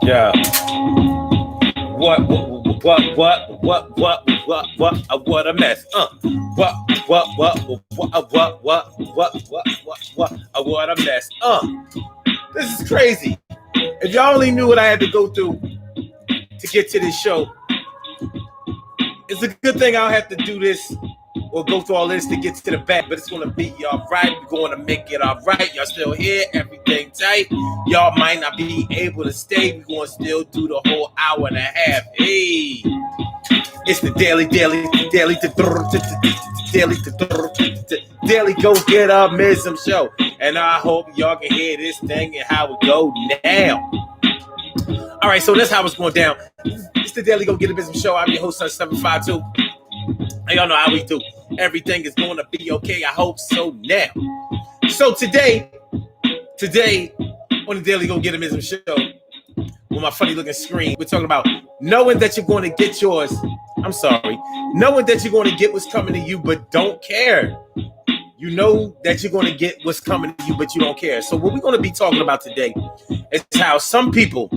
Yeah. What a mess. What a mess. This is crazy. If y'all only knew what I had to go through to get to this show, it's a good thing I don't have to do this or go through all this to get to the back, but it's gonna be all right. We're gonna make it all right. Y'all still here, everything tight. Y'all might not be able to stay. We're gonna still do the whole hour and a half. Hey, it's the daily go get mism show, and I hope y'all can hear this thing and how it go now. All right, so that's how it's going down. It's the daily go get a business show. I'm your host, Son 752. And y'all know how we do. Everything is going to be okay. I hope so now. So today on the Daily Go Get 'Em Ism show, with my funny looking screen, we're talking about knowing that you're going to get yours. Knowing that you're going to get what's coming to you, but don't care. You know that you're going to get what's coming to you, but you don't care. So what we're going to be talking about today is how some people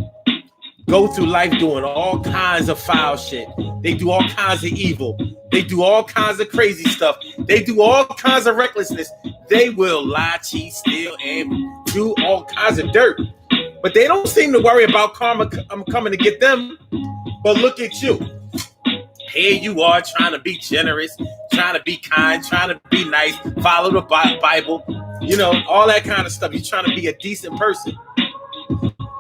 go through life doing all kinds of foul shit. They do all kinds of evil. They do all kinds of crazy stuff. They do all kinds of recklessness. They will lie, cheat, steal, and do all kinds of dirt. But they don't seem to worry about karma coming to get them. But look at you. Here you are trying to be generous, trying to be kind, trying to be nice, follow the Bible, you know, all that kind of stuff. You're trying to be a decent person.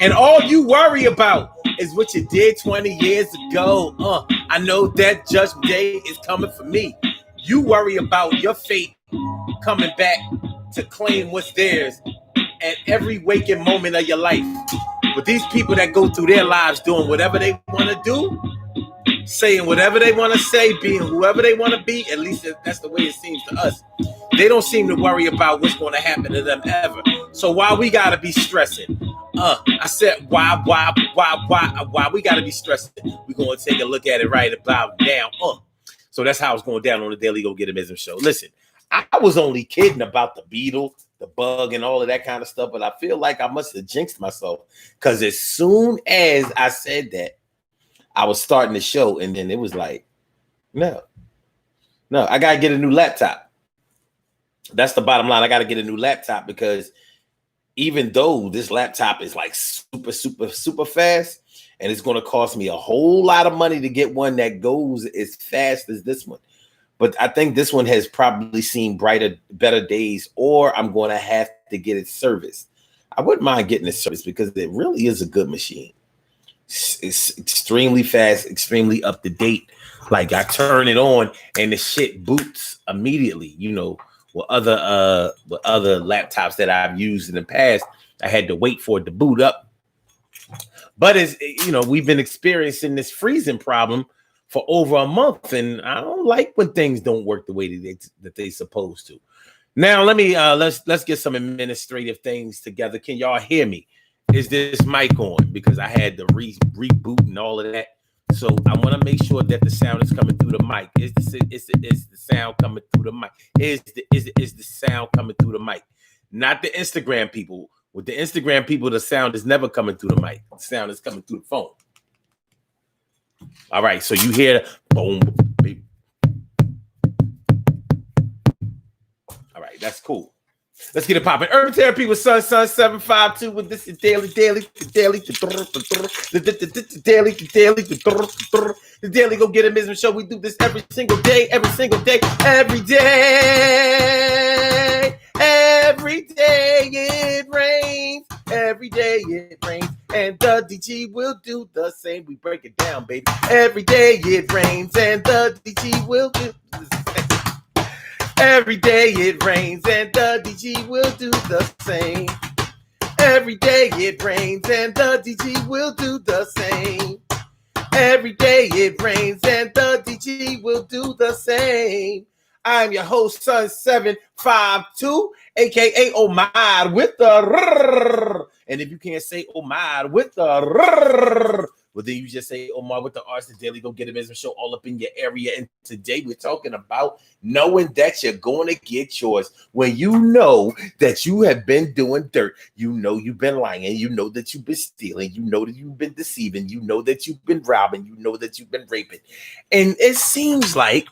And all you worry about is what you did 20 years ago. I know that judgment day is coming for me. You worry about your fate coming back to claim what's theirs at every waking moment of your life. But these people that go through their lives doing whatever they want to do, saying whatever they want to say, being whoever they want to be, at least that's the way it seems to us. They don't seem to worry about what's going to happen to them ever. So why we got to be stressing? I said, why we got to be stressing? We're going to take a look at it right about now. So that's how it's going down on the Daily Go Get 'Em Ism show. Listen, I was only kidding about the beetle, the bug, and all of that kind of stuff, but I feel like I must have jinxed myself because as soon as I said that, I was starting the show, and then it was like, no, I got to get a new laptop. That's the bottom line. I got to get a new laptop because even though this laptop is like super fast, and it's going to cost me a whole lot of money to get one that goes as fast as this one. But I think this one has probably seen better days, or I'm going to have to get it serviced. I wouldn't mind getting it serviced because it really is a good machine. It's extremely fast, extremely up to date. Like I turn it on and the shit boots immediately. You know, with other laptops that I've used in the past, I had to wait for it to boot up. But as you know, we've been experiencing this freezing problem for over a month, and I don't like when things don't work the way that they supposed to. Now let me let's get some administrative things together. Can y'all hear me? Is this mic on? Because I had to reboot and all of that. So I want to make sure that the sound is coming through the mic. Is the sound coming through the mic? Is the sound coming through the mic? Not the Instagram people. With the Instagram people, the sound is never coming through the mic. The sound is coming through the phone. All right, so you hear boom, baby. All right, that's cool. Let's get it popping. Urban Therapy with Son 752. With this is daily. The daily go get a mism show. We do this every single day. Every day it rains. Every day it rains. And the DG will do the same. We break it down, baby. Every day it rains. And the DG will do the same. Every day it rains and the DG will do the same. Every day it rains and the DG will do the same. Every day it rains and the DG will do the same. I'm your host, Son 752, aka Omar with the rrrr. And if you can't say Omar with the rrrr, Well, then you just say, Omar, with the Arts, the Daily Go Get It Show all up in your area. And today we're talking about knowing that you're going to get yours. When you know that you have been doing dirt, you know you've been lying, you know that you've been stealing, you know that you've been deceiving, you know that you've been robbing, you know that you've been raping. And it seems like,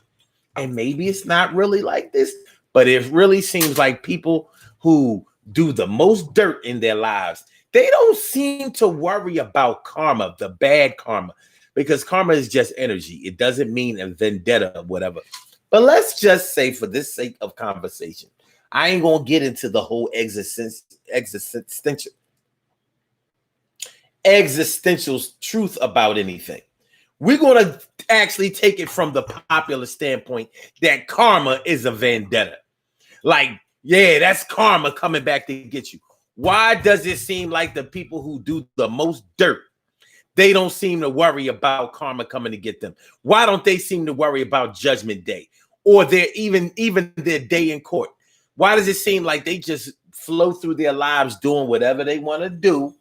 and maybe it's not really like this, but it really seems like people who do the most dirt in their lives, they don't seem to worry about karma, the bad karma, because karma is just energy. It doesn't mean a vendetta or whatever. But let's just say, for this sake of conversation, I ain't going to get into the whole existential truth about anything. We're going to actually take it from the popular standpoint that karma is a vendetta. Like, yeah, that's karma coming back to get you. Why does it seem like the people who do the most dirt, they don't seem to worry about karma coming to get them? Why don't they seem to worry about Judgment Day or their even their day in court? Why does it seem like they just flow through their lives doing whatever they want to do,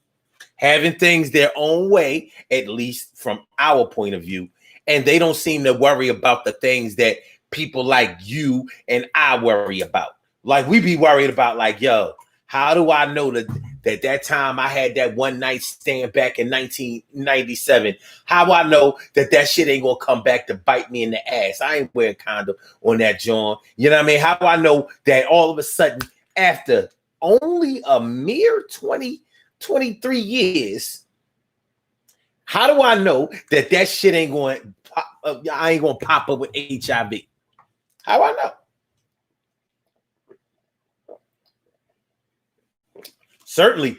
having things their own way, at least from our point of view, and they don't seem to worry about the things that people like you and I worry about? Like, we be worried about, like, yo, how do I know that time I had that one night stand back in 1997? How I know that shit ain't gonna come back to bite me in the ass? I ain't wearing condom on that John. You know what I mean? How do I know that all of a sudden, after only a mere 23 years, how do I know that shit ain't going I ain't gonna pop up with HIV? How do I know? Certainly,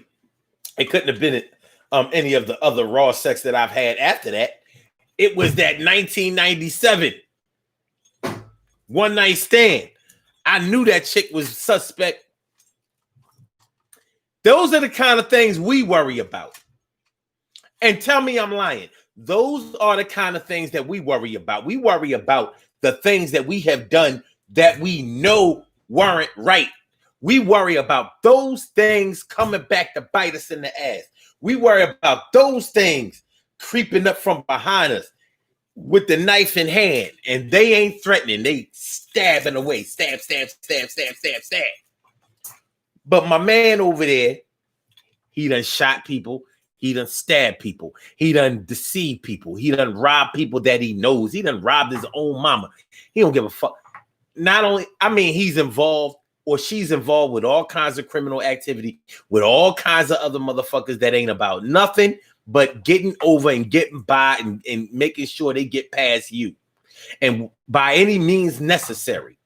it couldn't have been any of the other raw sex that I've had after that. It was that 1997 one night stand. I knew that chick was suspect. Those are the kind of things we worry about. And tell me I'm lying. Those are the kind of things that we worry about. We worry about the things that we have done that we know weren't right. We worry about those things coming back to bite us in the ass. We worry about those things creeping up from behind us with the knife in hand, and they ain't threatening. They stabbing away. Stab, stab, stab, stab, stab, stab. But my man over there, he done shot people. He done stabbed people. He done deceived people. He done robbed people that he knows. He done robbed his own mama. He don't give a fuck. Not only, I mean, he's involved, or she's involved with all kinds of criminal activity, with all kinds of other motherfuckers that ain't about nothing but getting over and getting by and making sure they get past you, and by any means necessary.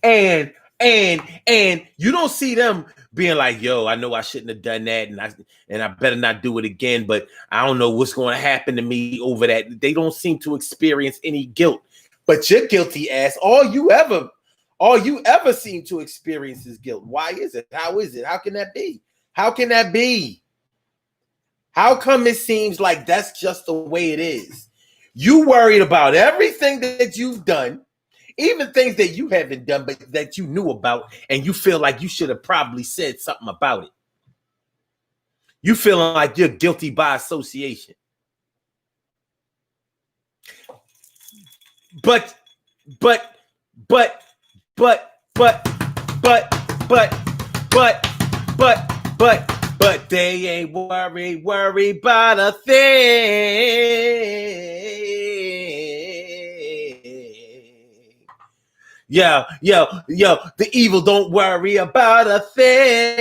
And you don't see them being like, yo, I know I shouldn't have done that, and I better not do it again, but I don't know what's going to happen to me over that. They don't seem to experience any guilt. But your guilty ass, all you ever seem to experience is guilt. Why is it? How is it? How can that be? How can that be? How come it seems like that's just the way it is? You worried about everything that you've done, even things that you haven't done, but that you knew about, and you feel like you should have probably said something about it. You feeling like you're guilty by association. But they ain't worried about a thing. Yo, the evil don't worry about a thing.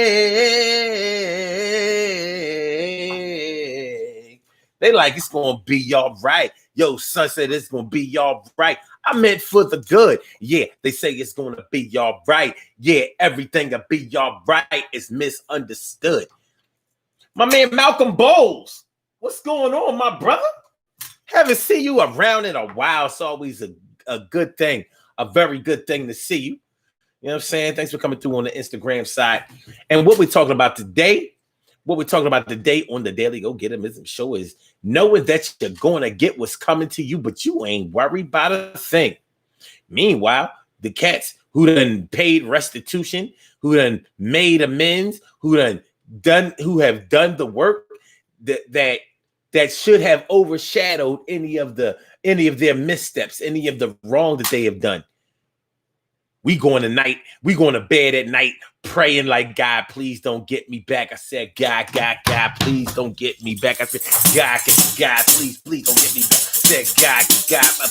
They like, it's gonna be all right. Yo, son said it's gonna be all right. I meant for the good. Yeah, they say it's gonna be all right. Yeah, everything will be all right is misunderstood. My man Malcolm Bowles, what's going on, my brother? Haven't seen you around in a while. It's always a good thing, a very good thing to see you. You know what I'm saying? Thanks for coming through on the Instagram side. And what we're talking about today on the Daily Go Get 'Em show is knowing that you're going to get what's coming to you, but you ain't worried about a thing. Meanwhile, the cats who done paid restitution, who done made amends, who have done the work that that should have overshadowed any of their missteps, any of the wrong that they have done. We going to bed at night praying like, God, please don't get me back. I said, God, please don't get me back. I said, God, please don't get me back. I said, God,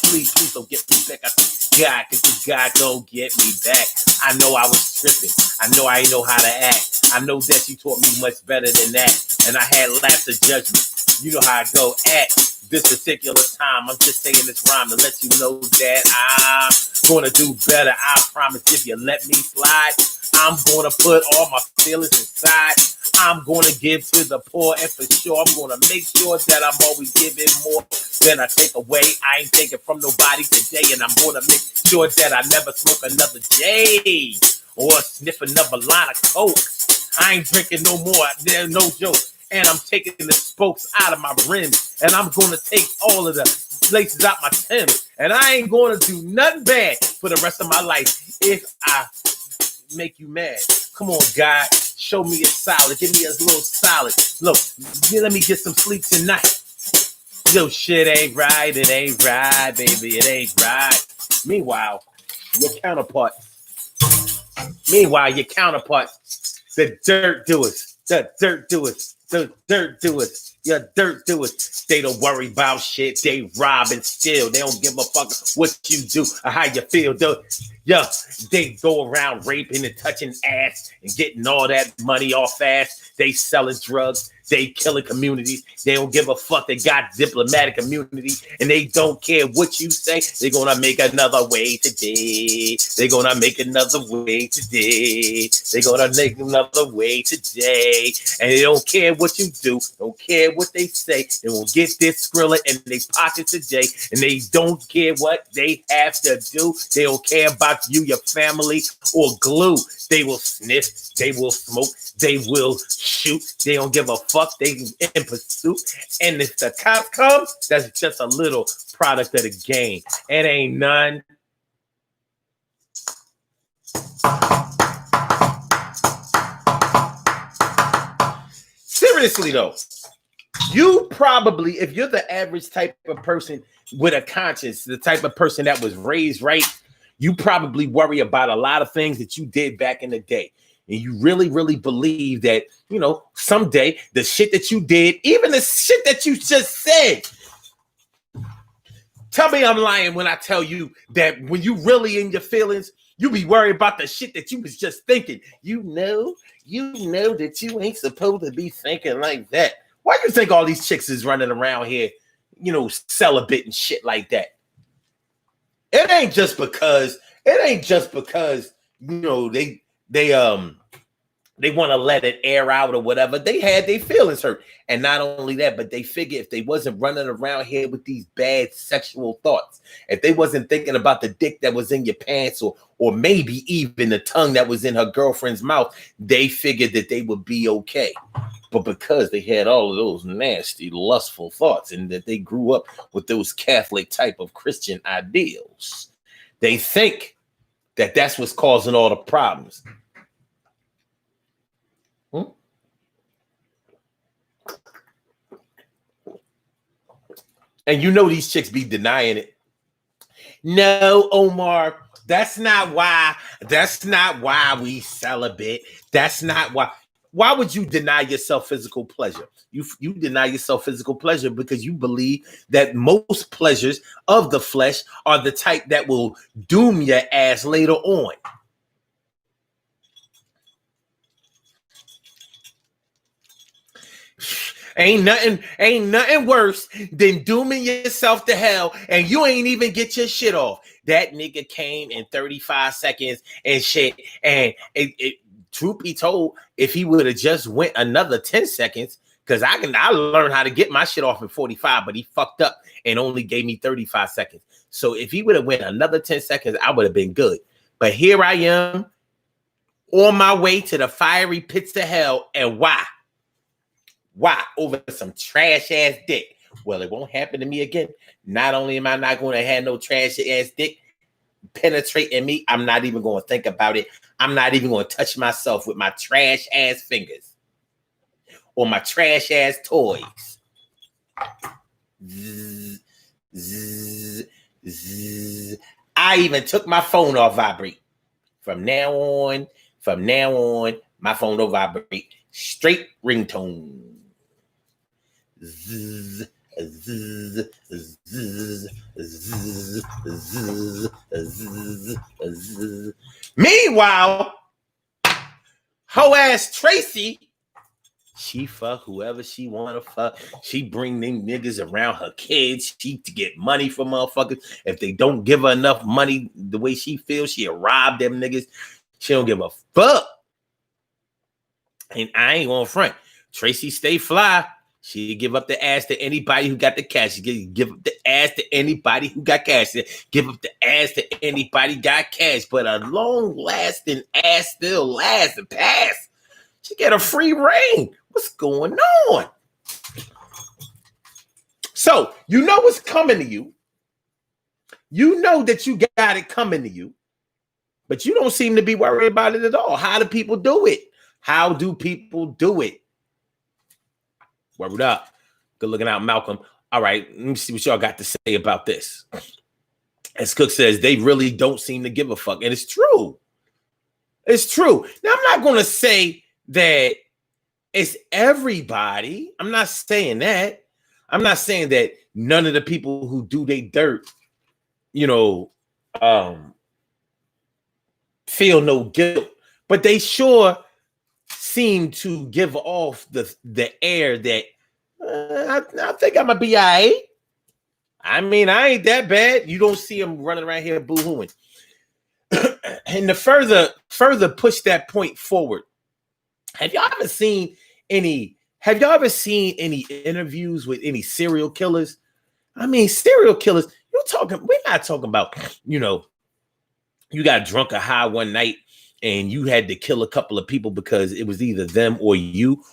please don't get me back. I said, God, don't get me back. I know I was tripping. I know I ain't know how to act. I know that you taught me much better than that. And I had lapse of judgment. You know how I go at this particular time. I'm just saying this rhyme to let you know that I'm gonna do better. I promise if you let me slide, I'm gonna put all my feelings aside. I'm gonna give to the poor, and for sure I'm gonna make sure that I'm always giving more than I take away. I ain't taking from nobody today, and I'm gonna make sure that I never smoke another J or sniff another line of coke. I ain't drinking no more. There's no joke. And I'm taking the spokes out of my rims, and I'm gonna take all of the laces out my Timbs, and I ain't gonna do nothing bad for the rest of my life if I make you mad. Come on, God, show me a solid, give me a little solid. Look, let me get some sleep tonight. Yo, shit ain't right, it ain't right, baby, it ain't right. Meanwhile, your counterpart, the dirt doers, your dirt doers. They don't worry about shit. They rob and steal. They don't give a fuck what you do or how you feel. They go around raping and touching ass and getting all that money off fast. They selling drugs. They killing communities. They don't give a fuck. They got diplomatic immunity, and they don't care what you say. They're gonna make another way today. They're gonna make another way today. They're gonna make another way today. And they don't care what you do. Don't care what they say. They will get this Skrilla in their pocket today, and they don't care what they have to do. They don't care about you, your family, or glue. They will sniff. They will smoke. They will shoot. They don't give a fuck. They in pursuit. And if the cops come, that's just a little product of the game. It ain't none. Seriously though, you probably, if you're the average type of person with a conscience, the type of person that was raised right, you probably worry about a lot of things that you did back in the day. And you really, really believe that, you know, someday the shit that you did, even the shit that you just said. Tell me I'm lying when I tell you that when you really in your feelings, you be worried about the shit that you was just thinking. You know that you ain't supposed to be thinking like that. Why do you think all these chicks is running around here, you know, celibate and shit like that? It ain't just because, you know, they want to let it air out or whatever. They had their feelings hurt. And not only that, but they figure if they wasn't running around here with these bad sexual thoughts, if they wasn't thinking about the dick that was in your pants or maybe even the tongue that was in her girlfriend's mouth, they figured that they would be okay. But because they had all of those nasty, lustful thoughts and that they grew up with those Catholic type of Christian ideals, they think that that's what's causing all the problems. And you know these chicks be denying it. No, Omar, that's not why we celibate. That's not why. Why would you deny yourself physical pleasure? You deny yourself physical pleasure because you believe that most pleasures of the flesh are the type that will doom your ass later on. Ain't nothing worse than dooming yourself to hell and you ain't even get your shit off. That nigga came in 35 seconds and shit. And truth be told, if he would have just went another 10 seconds, because I learned how to get my shit off in 45, but he fucked up and only gave me 35 seconds. So if he would have went another 10 seconds, I would have been good. But here I am on my way to the fiery pits of hell. And why? Why? Over some trash ass dick. Well, it won't happen to me again. Not only am I not going to have no trash ass dick penetrating me, I'm not even going to think about it. I'm not even going to touch myself with my trash ass fingers or my trash ass toys. Zzz, zzz, zzz. I even took my phone off vibrate. From now on, my phone don't vibrate. Straight ringtone. Zzz, zzz, zzz, zzz, zzz, zzz, zzz. Meanwhile, hoe ass Tracy, she fuck whoever she wanna fuck. She bring them niggas around her kids. She to get money from motherfuckers. If they don't give her enough money the way she feels, she'll rob them niggas. She don't give a fuck. And I ain't gonna front. Tracy stay fly. She give up the ass to anybody who got the cash. She give up the ass to anybody who got cash. Give up the ass to anybody got cash. But a long-lasting ass still lasts and pass. She get a free reign. What's going on? So, you know what's coming to you. You know that you got it coming to you. But you don't seem to be worried about it at all. How do people do it? How do people do it? Word up. Good looking out, Malcolm. All right, let me see what y'all got to say about this. As Cook says, they really don't seem to give a fuck. And it's true. It's true. Now, I'm not going to say that it's everybody. I'm not saying that. I'm not saying that none of the people who do they dirt, feel no guilt. But they sure seem to give off the air that I think I'm gonna be all right. I mean, I ain't that bad. You don't see them running around here boo-hooing. And to further push that point forward, have y'all ever seen any interviews with any serial killers? I mean, serial killers, we're not talking about, you got drunk or high one night and you had to kill a couple of people because it was either them or you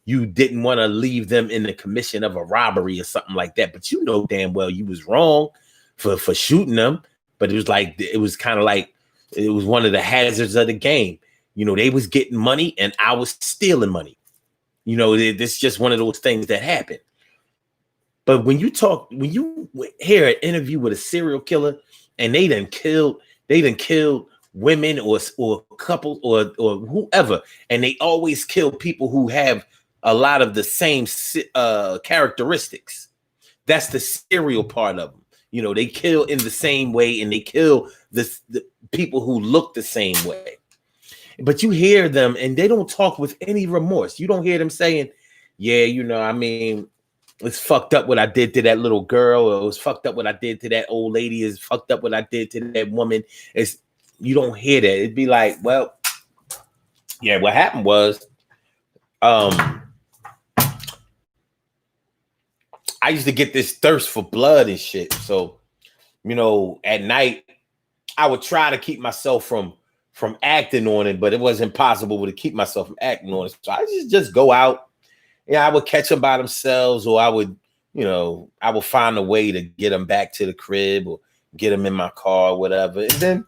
didn't want to leave them in the commission of a robbery or something like that. But you know damn well you was wrong for shooting them. But it was kind of like it was one of the hazards of the game. They was getting money and I was stealing money. This is just one of those things that happen. But when you hear an interview with a serial killer and they done killed women or couples or whoever, and they always kill people who have a lot of the same characteristics. That's the serial part of them. They kill in the same way and they kill the people who look the same way. But you hear them and they don't talk with any remorse. You don't hear them saying, yeah, it's fucked up what I did to that little girl, or it was fucked up what I did to that old lady, it's fucked up what I did to that woman. You don't hear that. It'd be like, well, yeah, what happened was I used to get this thirst for blood and shit. So, at night, I would try to keep myself from acting on it, but it was impossible to keep myself from acting on it. So I just go out. I would catch them by themselves, or I would find a way to get them back to the crib or get them in my car or whatever. And then,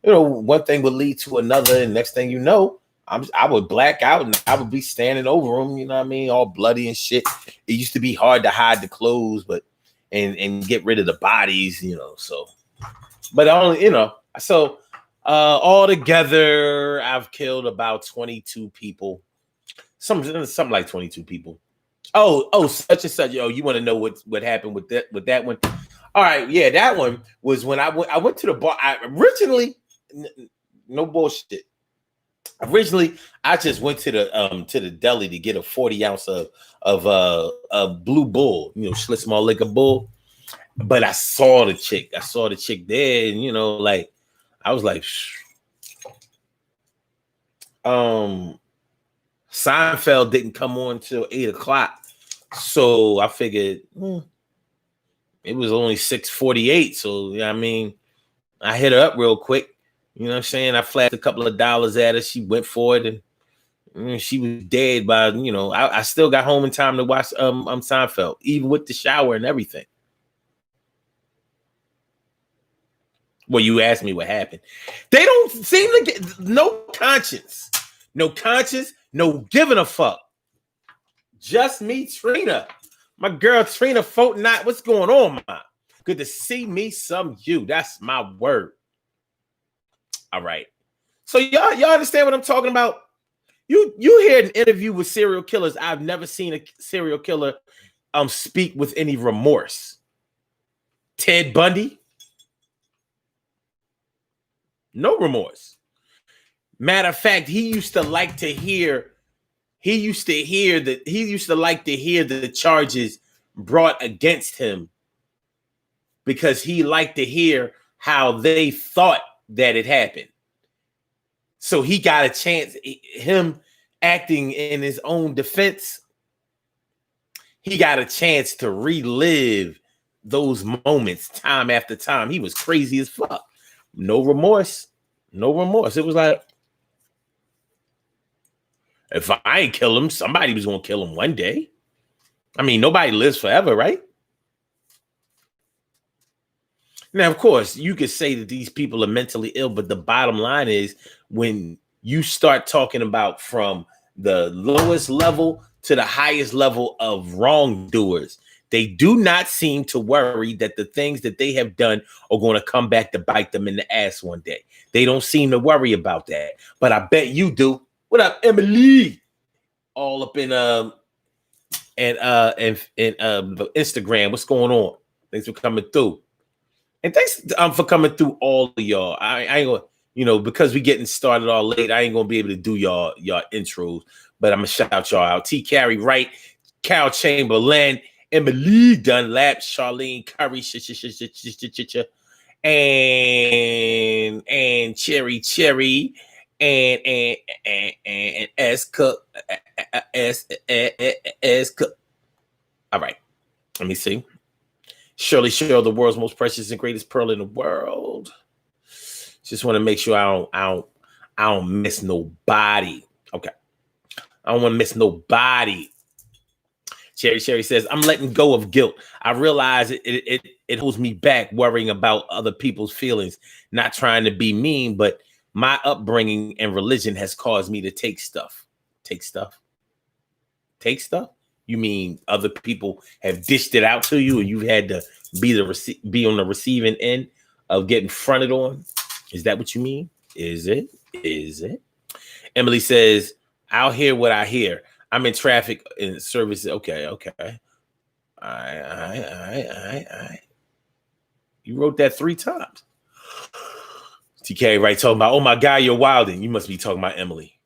one thing would lead to another. And next thing you know, I would black out and I would be standing over them, all bloody and shit. It used to be hard to hide the clothes, and get rid of the bodies, so, but only, so all together, I've killed about 22 people. Something like 22 people. Oh, such and such. You want to know what happened with that one? All right, yeah, that one was when I went to the bar. Originally, no bullshit. Originally, I just went to the deli to get a 40 ounce of Blue Bull, Schlitz Malt Liquor Bull. But I saw the chick there, and I was like, Seinfeld didn't come on till 8:00, so I figured it was only 6:48. So I hit her up real quick. You know what I'm saying? I flashed a couple of dollars at her. She went for it, and she was dead by I still got home in time to watch Seinfeld, even with the shower and everything. Well, you asked me what happened. They don't seem to get no conscience, no giving a fuck. Just me, Trina. My girl Trina Fortnite, what's going on, man? Good to see me some you. That's my word. All right. So y'all understand what I'm talking about? You hear an interview with serial killers. I've never seen a serial killer speak with any remorse. Ted Bundy, no remorse. Matter of fact, he used to like to hear the charges brought against him because he liked to hear how they thought that it happened. So he got a chance, him acting in his own defense, he got a chance to relive those moments time after time. He was crazy as fuck. No remorse. No remorse. It was like, if I ain't kill him, somebody was going to kill him one day. I mean, nobody lives forever, right? Now, of course, you could say that these people are mentally ill, but the bottom line is when you start talking about from the lowest level to the highest level of wrongdoers, they do not seem to worry that the things that they have done are going to come back to bite them in the ass one day. They don't seem to worry about that. But I bet you do. What up, Emily? All up in Instagram. What's going on? Thanks for coming through. And thanks for coming through, all of y'all. I ain't gonna, because we getting started all late, I ain't gonna be able to do y'all intros, but I'm gonna shout y'all out. T. Carey Wright, Cal Chamberlain, Emily Dunlap, Charlene Curry, and Cherry, and S Cook, S Cook. All right, let me see. Shirley Cheryl, the world's most precious and greatest pearl in the world. Just want to make sure I don't miss nobody. Okay. I don't want to miss nobody. Cherry says, I'm letting go of guilt. I realize it holds me back worrying about other people's feelings, not trying to be mean, but my upbringing and religion has caused me to take stuff. Take stuff? You mean other people have dished it out to you and you've had to be on the receiving end of getting fronted on? Is that what you mean? Is it? Emily says, I'll hear what I hear. I'm in traffic and services. Okay. All right. You wrote that 3 times. TK, right? Talking about, oh my God, you're wilding. You must be talking about Emily.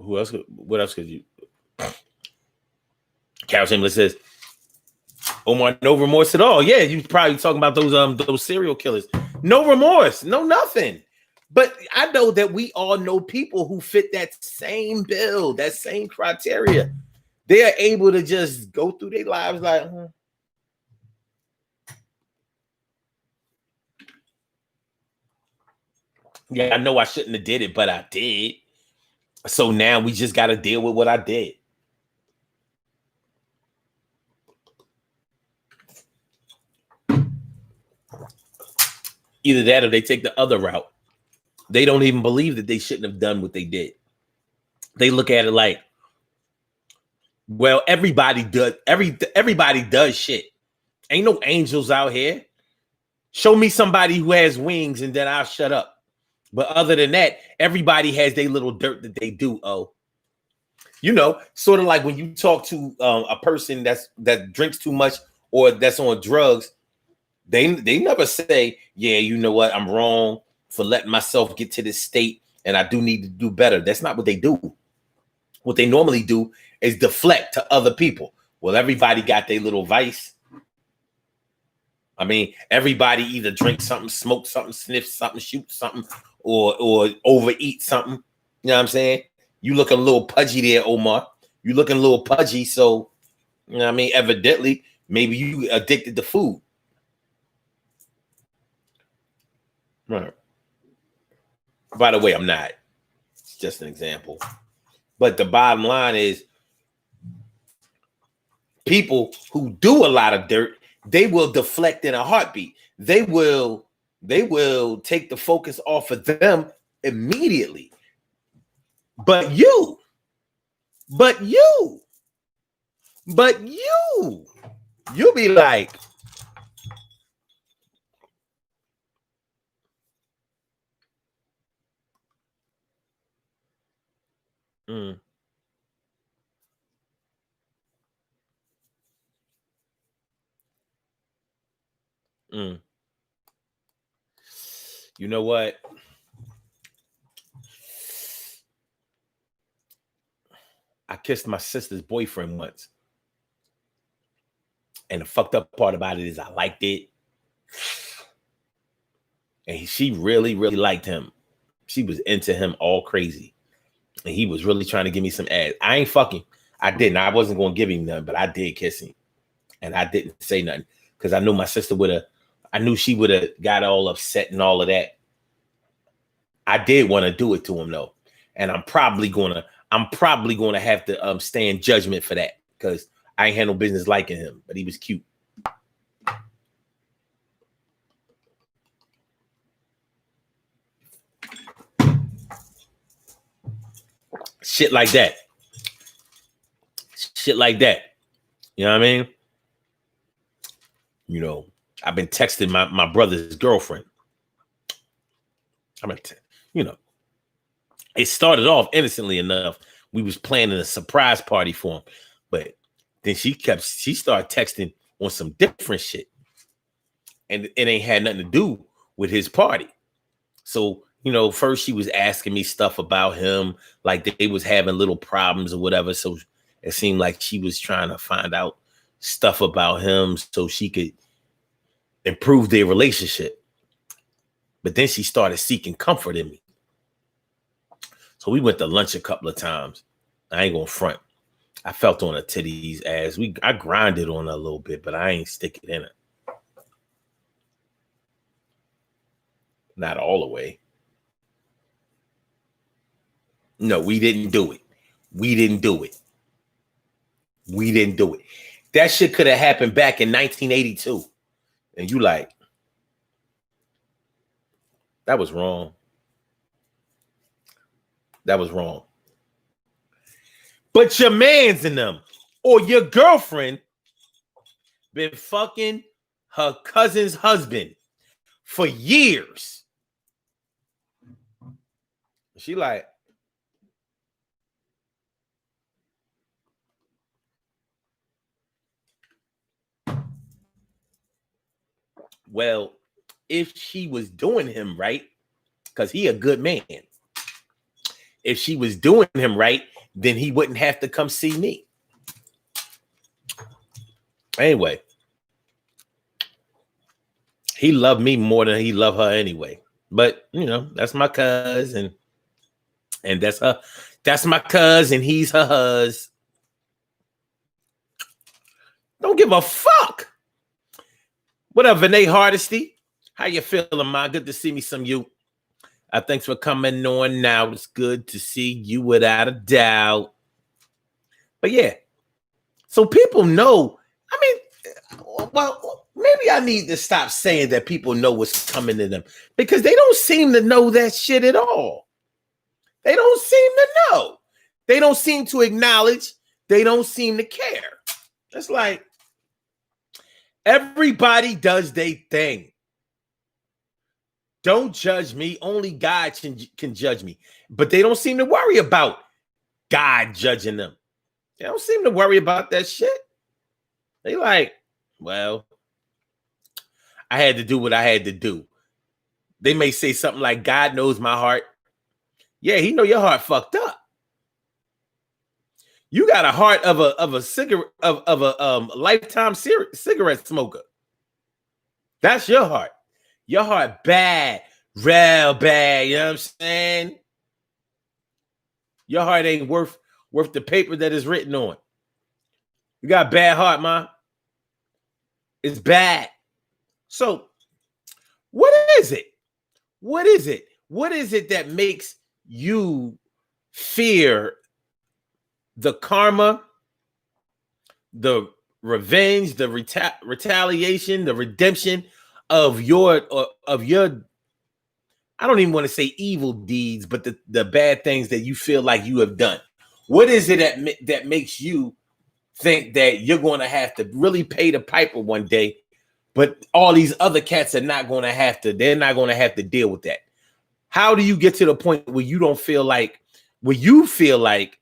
Who else? What else could you? Carol Chamberlain says, Omar, no remorse at all. Yeah, you probably talking about those serial killers. No remorse, no nothing. But I know that we all know people who fit that same bill, that same criteria. They are able to just go through their lives like, yeah, I know I shouldn't have did it, but I did. So now we just got to deal with what I did. Either that or they take the other route. They don't even believe that they shouldn't have done what they did. They look at it like, well, everybody does. Everybody does shit. Ain't no angels out here. Show me somebody who has wings and then I'll shut up. But other than that, everybody has their little dirt that they do. Sort of like when you talk to a person that drinks too much or that's on drugs, they never say, yeah, you know what, I'm wrong for letting myself get to this state and I do need to do better. That's not what they do. What they normally do is deflect to other people. Well, everybody got their little vice. I mean, everybody either drink something, smoke something, sniff something, shoot something, or overeat something. You know what I'm saying? You looking a little pudgy there, Omar. You looking a little pudgy, so, you know what I mean? Evidently, maybe you addicted to food. Right. By the way, I'm not. It's just an example. But the bottom line is people who do a lot of dirt, they will deflect in a heartbeat. They will take the focus off of them immediately. But you, But you'll be like, mm. Mm. You know what? I kissed my sister's boyfriend once. And the fucked up part about it is I liked it. And she really, really liked him. She was into him all crazy. And he was really trying to give me some ass. I ain't fucking. I didn't. I wasn't going to give him none, but I did kiss him. And I didn't say nothing because I knew my sister would have, I knew she would have got all upset and all of that. I did want to do it to him though. And I'm probably going to have to stay in judgment for that because I ain't had no business liking him, but he was cute. Shit like that. Shit like that. You know what I mean? You know, I've been texting my brother's girlfriend. You know, it started off innocently enough. We was planning a surprise party for him, but then she started texting on some different shit, and it ain't had nothing to do with his party. So, you know, first she was asking me stuff about him, like they was having little problems or whatever. So it seemed like she was trying to find out stuff about him so she could improve their relationship. But then she started seeking comfort in me. So we went to lunch a couple of times. I ain't gonna front. I felt on her titties as I grinded on her a little bit, but I ain't stick it in her. Not all the way. No, we didn't do it. We didn't do it. We didn't do it. That shit could have happened back in 1982. And you like, that was wrong. That was wrong. But your man's in them or your girlfriend been fucking her cousin's husband for years. She like, well, if she was doing him right, because he a good man. If she was doing him right, then he wouldn't have to come see me. Anyway, he loved me more than he loved her anyway. But, you know, that's my cousin. And that's her. That's my cousin. He's her husband. Don't give a fuck. What up, Vinay Hardesty? How you feeling, ma? Good to see me some you. Thanks for coming on now. It's good to see you without a doubt. But yeah, so people know. I mean, well, maybe I need to stop saying that people know what's coming to them because they don't seem to know that shit at all. They don't seem to know. They don't seem to acknowledge. They don't seem to care. It's like everybody does their thing. Don't judge me. Only God can judge me. But they don't seem to worry about God judging them. They don't seem to worry about that shit. They like, well, I had to do what I had to do. They may say something like, God knows my heart. Yeah, he know your heart fucked up. You got a heart of a cigarette of a lifetime cigarette smoker. That's your heart. Your heart bad, real bad. You know what I'm saying? Your heart ain't worth the paper that is written on. You got a bad heart, man. It's bad. So, what is it? What is it? What is it that makes you fear the karma, the revenge, the retaliation, the redemption of your I don't even want to say evil deeds, but the bad things that you feel like you have done? What is it that makes you think that you're going to have to really pay the piper one day, but all these other cats are not going to have to, they're not going to have to deal with that. How do you get to the point where you don't feel like, where you feel like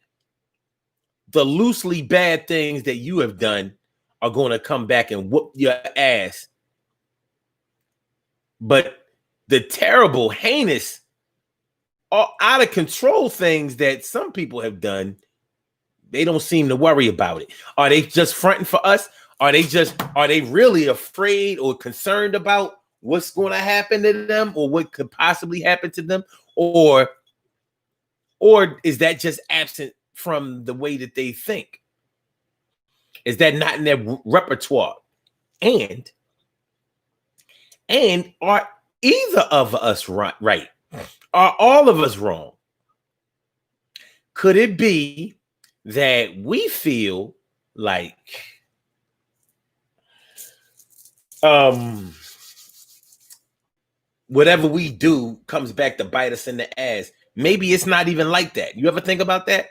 the loosely bad things that you have done are going to come back and whoop your ass, but the terrible, heinous, out of control things that some people have done, they don't seem to worry about it? Are they just fronting for us? Are they really afraid or concerned about what's going to happen to them or what could possibly happen to them? Or is that just absent from the way that they think? Is that not in their repertoire? And are either of us right? Are all of us wrong? Could it be that we feel like whatever we do comes back to bite us in the ass? Maybe it's not even like that. You ever think about that?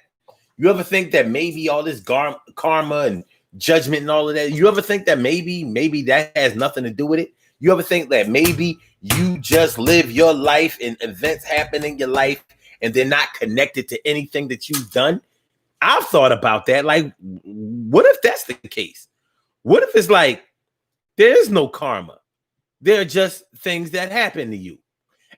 You ever think that maybe all this karma and judgment and all of that, you ever think that maybe that has nothing to do with it? You ever think that maybe you just live your life and events happen in your life and they're not connected to anything that you've done? I've thought about that. Like, what if that's the case? What if it's like there is no karma? They're just things that happen to you.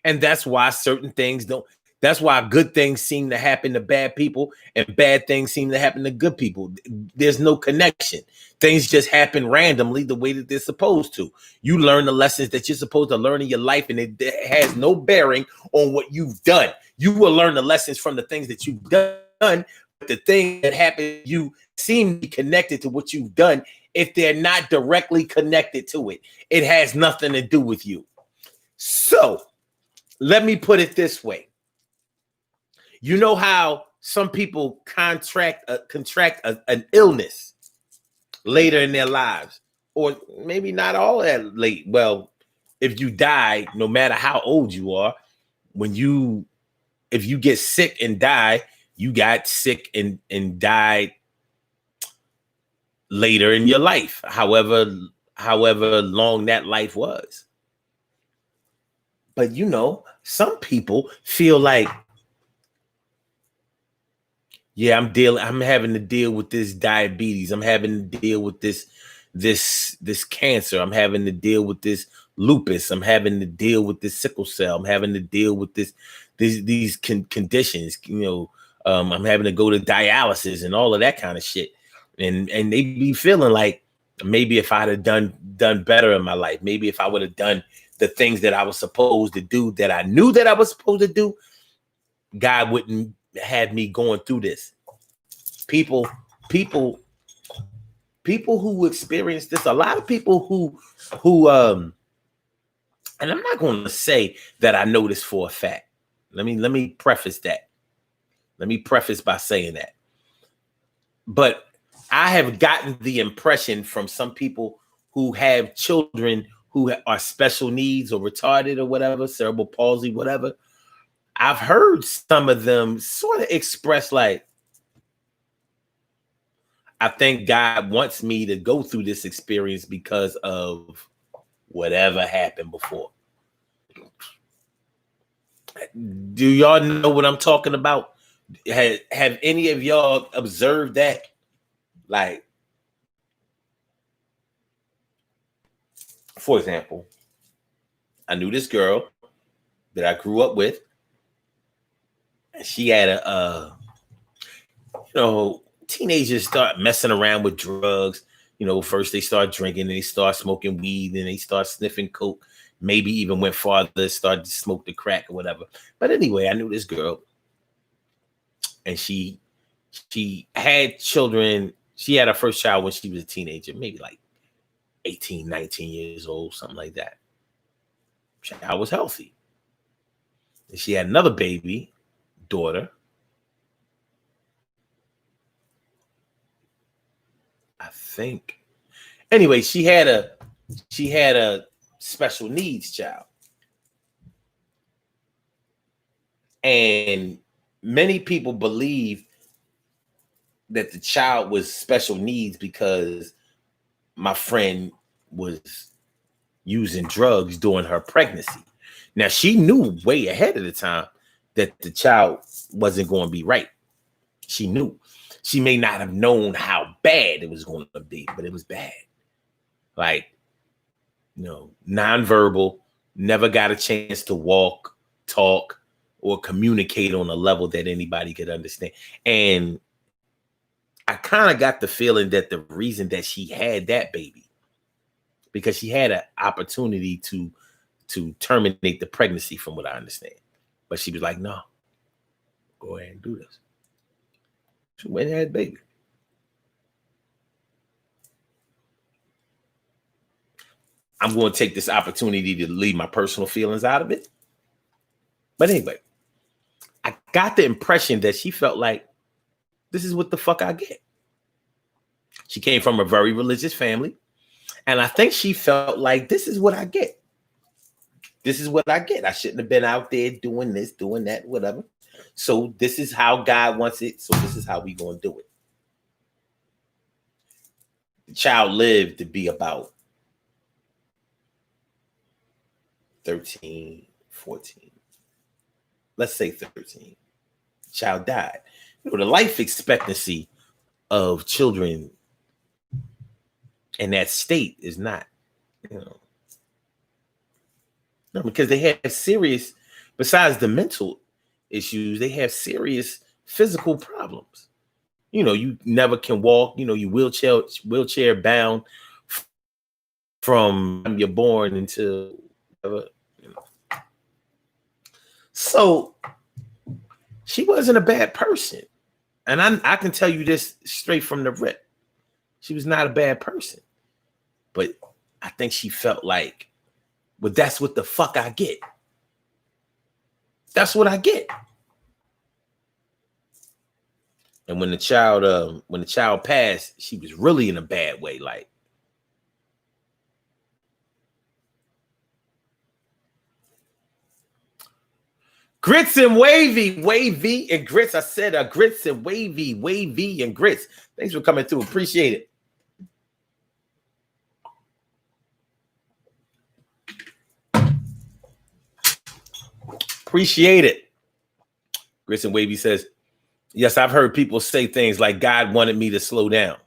And that's why certain things don't. That's why good things seem to happen to bad people and bad things seem to happen to good people. There's no connection. Things just happen randomly the way that they're supposed to. You learn the lessons that you're supposed to learn in your life, and it has no bearing on what you've done. You will learn the lessons from the things that you've done, but the things that happen to you seem to be connected to what you've done. If they're not directly connected to it, it has nothing to do with you. So let me put it this way. You know how some people contract an illness later in their lives, or maybe not all that late. Well, if you die, no matter how old you are, if you get sick and die, you got sick and died later in your life, however long that life was. But some people feel like, yeah, I'm having to deal with this diabetes. I'm having to deal with this cancer. I'm having to deal with this lupus. I'm having to deal with this sickle cell. I'm having to deal with these conditions. I'm having to go to dialysis and all of that kind of shit. And they be feeling like maybe if I'd have done better in my life, maybe if I would have done the things that I was supposed to do, that I knew that I was supposed to do, God wouldn't have me going through this. People who experience this, a lot of people who and I'm not going to say that I know this for a fact. Let me preface that. Let me preface by saying that. But I have gotten the impression from some people who have children who are special needs or retarded or whatever, cerebral palsy, whatever. I've heard some of them sort of express like, I think God wants me to go through this experience because of whatever happened before. Do y'all know what I'm talking about? Have any of y'all observed that? Like, for example, I knew this girl that I grew up with. And she had teenagers start messing around with drugs. First they start drinking, and they start smoking weed, and they start sniffing coke. Maybe even went farther, started to smoke the crack or whatever. But anyway, I knew this girl, and she had children. She had her first child when she was a teenager, maybe like 18, 19 years old, something like that. Child was healthy. And she had another baby daughter. I think. Anyway, she had a special needs child. And many people believe that the child was special needs because my friend was using drugs during her pregnancy. Now, she knew way ahead of the time that the child wasn't going to be right. She knew. She may not have known how bad it was going to be, but it was bad. Like, nonverbal, never got a chance to walk, talk, or communicate on a level that anybody could understand. And I kind of got the feeling that the reason that she had that baby, because she had an opportunity to terminate the pregnancy, from what I understand. But she was like, no, go ahead and do this. She went and had a baby. I'm going to take this opportunity to leave my personal feelings out of it. But anyway, I got the impression that she felt like, this is what the fuck I get. She came from a very religious family. And I think she felt like, this is what I get. This is what I get. I shouldn't have been out there doing this, doing that, whatever. So this is how God wants it. So this is how we going to do it. The child lived to be about 13, 14. Let's say 13. Child died. The life expectancy of children in that state is not, no, because they have serious, besides the mental issues, they have serious physical problems. You never can walk, you wheelchair bound from you're born until So she wasn't a bad person. And I can tell you this straight from the rip. She was not a bad person. But I think she felt like, well, that's what the fuck I get. That's what I get. And when the child passed, she was really in a bad way. Like, grits and wavy and grits. I said grits and wavy and grits. Thanks for coming through. Appreciate it. Appreciate it. Grits and Wavy says, yes, I've heard people say things like God wanted me to slow down.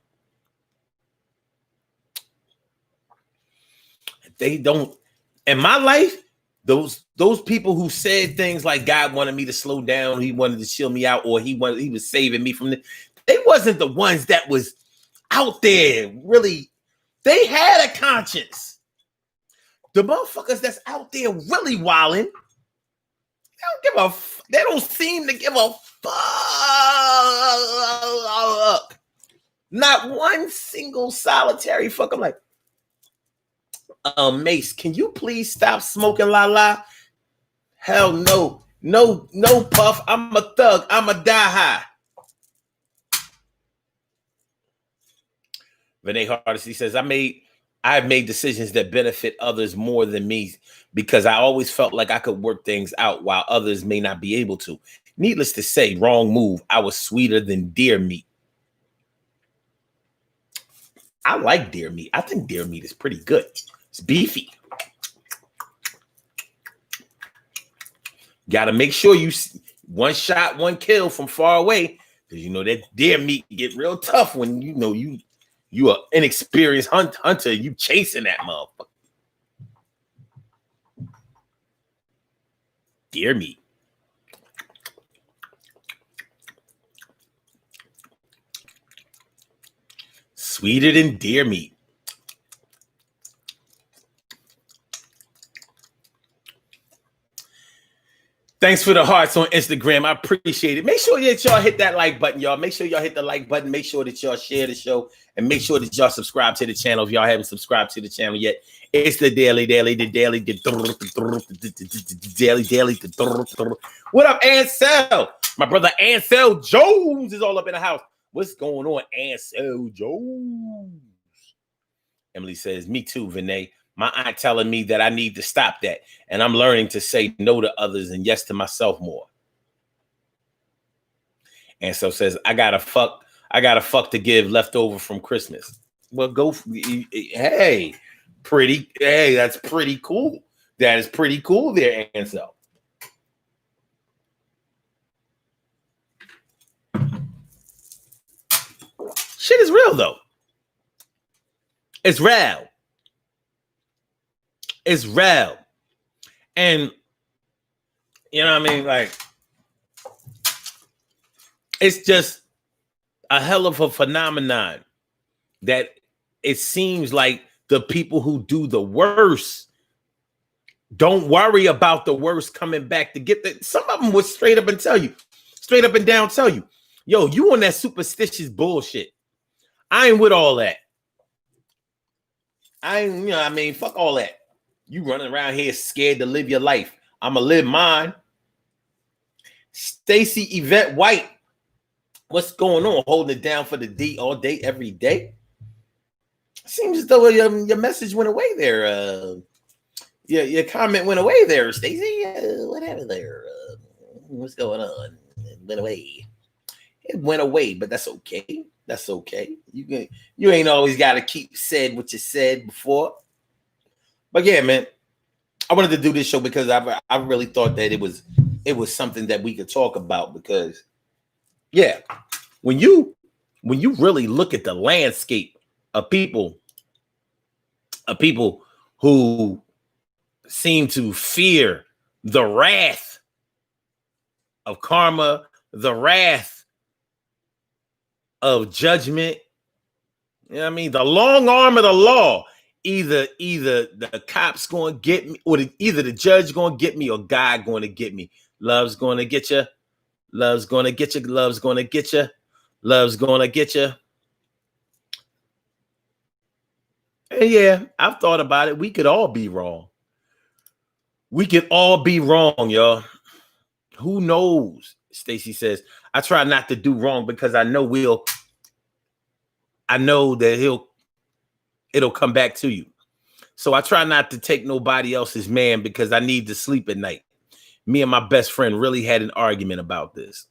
They don't. In my life, those people who said things like God wanted me to slow down, he wanted to chill me out, or he was saving me from this, they wasn't the ones that was out there really. They had a conscience. The motherfuckers that's out there really wilding, they don't seem to give a fuck. Not one single solitary fuck. I'm like, Mace, can you please stop smoking la? Hell no. No, Puff. I'm a thug. I'm a die high. Renee Hardesty says, I've made decisions that benefit others more than me because I always felt like I could work things out while others may not be able to. Needless to say, wrong move. I was sweeter than deer meat. I like deer meat. I think deer meat is pretty good. It's beefy. Got to make sure you one shot, one kill from far away, because that deer meat get real tough when you are inexperienced hunter. You chasing that motherfucker. Deer meat. Sweeter than deer meat. Thanks for the hearts on Instagram. I appreciate it. Make sure that y'all hit that like button, y'all. Make sure y'all hit the like button. Make sure that y'all share the show. And make sure that y'all subscribe to the channel if y'all haven't subscribed to the channel yet. It's the daily. What up, Ansel? My brother Ansel Jones is all up in the house. What's going on, Ansel Jones? Emily says, me too, Vinay. My aunt telling me that I need to stop that. And I'm learning to say no to others and yes to myself more. And so says, I gotta I got a fuck to give left over from Christmas. Well, go. Hey, pretty. Hey, that's pretty cool. That is pretty cool there, Ansel. Shit is real though. It's real. It's real. And you know what I mean? Like, it's just a hell of a phenomenon that it seems like the people who do the worst don't worry about the worst coming back to get the. Some of them would straight up and down tell you, yo, you on that superstitious bullshit. I ain't with all that. I ain't, you know what I mean? Fuck all that. You running around here scared to live your life. I'ma live mine. Stacy Yvette White, what's going on? Holding it down for the D all day, every day. Seems as though your message went away there. Your comment went away there, Stacy. What happened there? What's going on? It went away. It went away, but that's okay. That's okay. You ain't always got to keep said what you said before. But yeah, man, I wanted to do this show because I really thought that it was something that we could talk about because, yeah, when you really look at the landscape of people who seem to fear the wrath of karma, the wrath of judgment, you know what I mean? The long arm of the law. Either the cops going to get me, or either the judge going to get me, or God going to get me. Love's going to get you. Love's going to get you. Love's going to get you. Love's going to get you. And yeah, I've thought about it. We could all be wrong. We could all be wrong, y'all. Who knows? Stacy says, I try not to do wrong because I know that it'll come back to you. So I try not to take nobody else's man because I need to sleep at night. Me and my best friend really had an argument about this.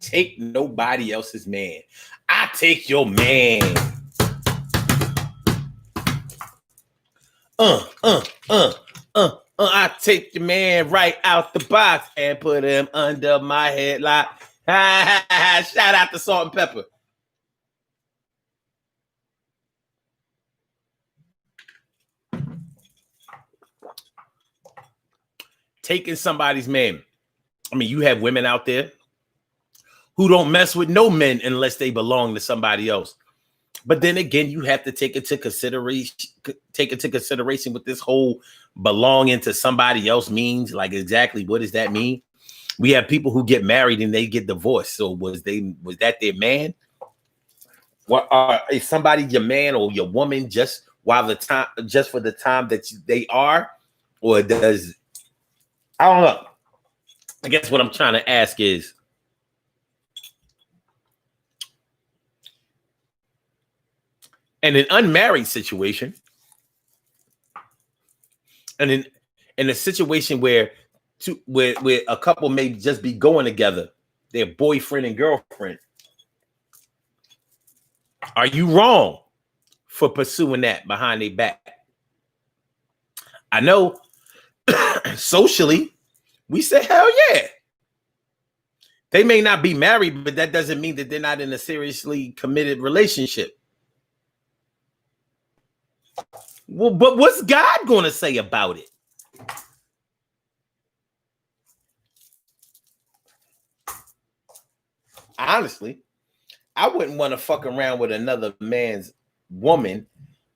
Take nobody else's man. I take your man. I take your man right out the box and put him under my headlock. Shout out to Salt and Pepper. Taking somebody's man. I mean, you have women out there who don't mess with no men unless they belong to somebody else. But then again, you have to take into consideration what this whole belonging to somebody else means. Like, exactly what does that mean? We have people who get married and they get divorced. So was that their man? What is somebody your man or your woman just for the time that they are, or does? I don't know. I guess what I'm trying to ask is, in an unmarried situation, and in a situation where a couple may just be going together, their boyfriend and girlfriend, are you wrong for pursuing that behind their back? I know socially, we say, hell yeah. They may not be married, but that doesn't mean that they're not in a seriously committed relationship. Well, but what's God going to say about it? Honestly, I wouldn't want to fuck around with another man's woman,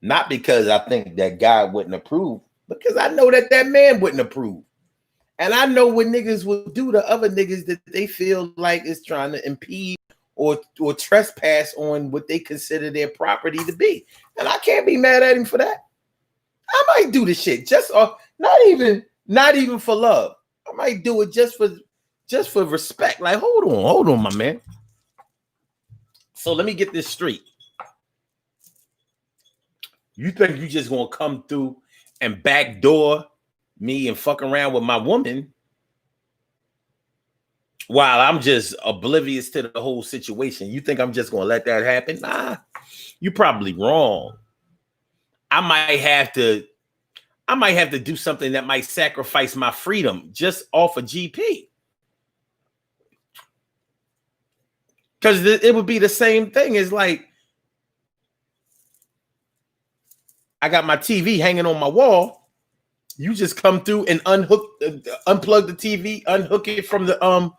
not because I think that God wouldn't approve, because I know that man wouldn't approve. And I know what niggas will do to other niggas that they feel like is trying to impede or trespass on what they consider their property to be. And I can't be mad at him for that. I might do the shit just not even for love. I might do it just for respect. Like, hold on, my man. So let me get this straight. You think you just gonna come through and backdoor me and fuck around with my woman while I'm just oblivious to the whole situation. You think I'm just gonna let that happen? Nah, you're probably wrong. I might have to do something that might sacrifice my freedom just off of GP. Because it would be the same thing as like, I got my TV hanging on my wall. You just come through and unplug the TV, unhook it from the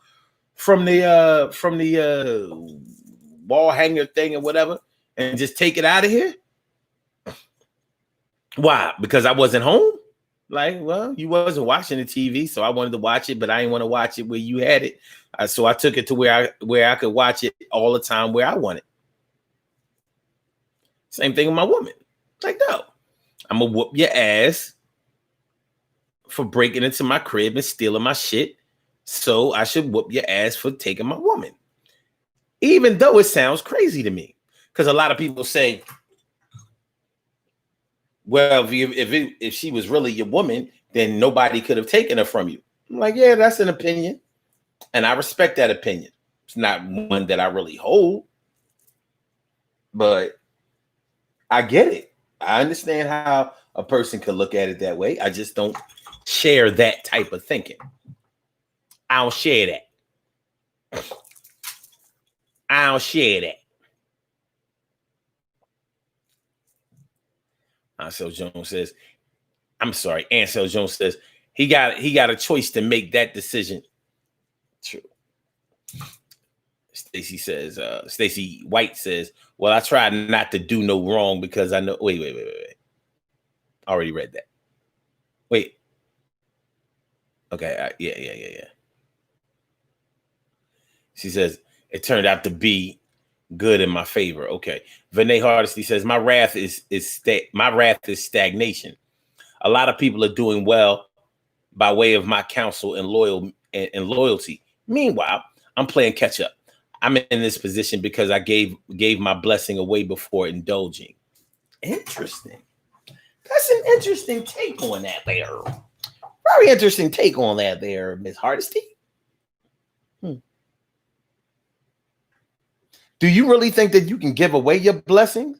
wall hanger thing or whatever, and just take it out of here. Why? Because I wasn't home? Like, well, you wasn't watching the TV, so I wanted to watch it, but I didn't want to watch it where you had it. So I took it to where I could watch it all the time where I wanted. Same thing with my woman. Like, no, I'm gonna whoop your ass for breaking into my crib and stealing my shit. So I should whoop your ass for taking my woman. Even though it sounds crazy to me. Because a lot of people say, well, if she was really your woman, then nobody could have taken her from you. I'm like, yeah, that's an opinion. And I respect that opinion. It's not one that I really hold. But I get it. I understand how a person could look at it that way. I just don't share that type of thinking. I don't share that. I don't share that. Ansel Jones says, I'm sorry. Ansel Jones says he got a choice to make that decision. True. Stacy White says, well, I tried not to do no wrong because I know. Wait. I already read that. Wait. Okay. Yeah. She says, it turned out to be good in my favor. Okay. Vinay Hardesty says, my wrath is stagnation. A lot of people are doing well by way of my counsel and loyalty. Meanwhile, I'm playing catch up. I'm in this position because I gave my blessing away before indulging. Interesting. That's an interesting take on that there. Very interesting take on that there, Miss Hardesty. Do you really think that you can give away your blessings?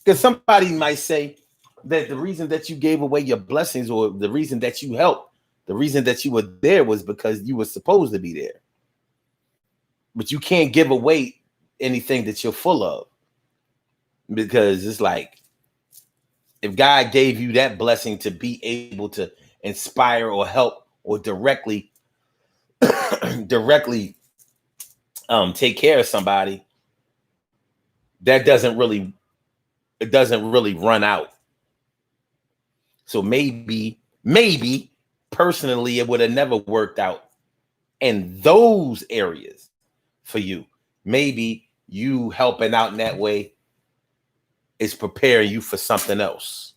Because somebody might say that the reason that you gave away your blessings, or the reason that you helped, the reason that you were there was because you were supposed to be there. But you can't give away anything that you're full of. Because it's like, if God gave you that blessing to be able to inspire or help or directly take care of somebody, that doesn't really run out. So maybe personally it would have never worked out in those areas for you. Maybe you helping out in that way is preparing you for something else.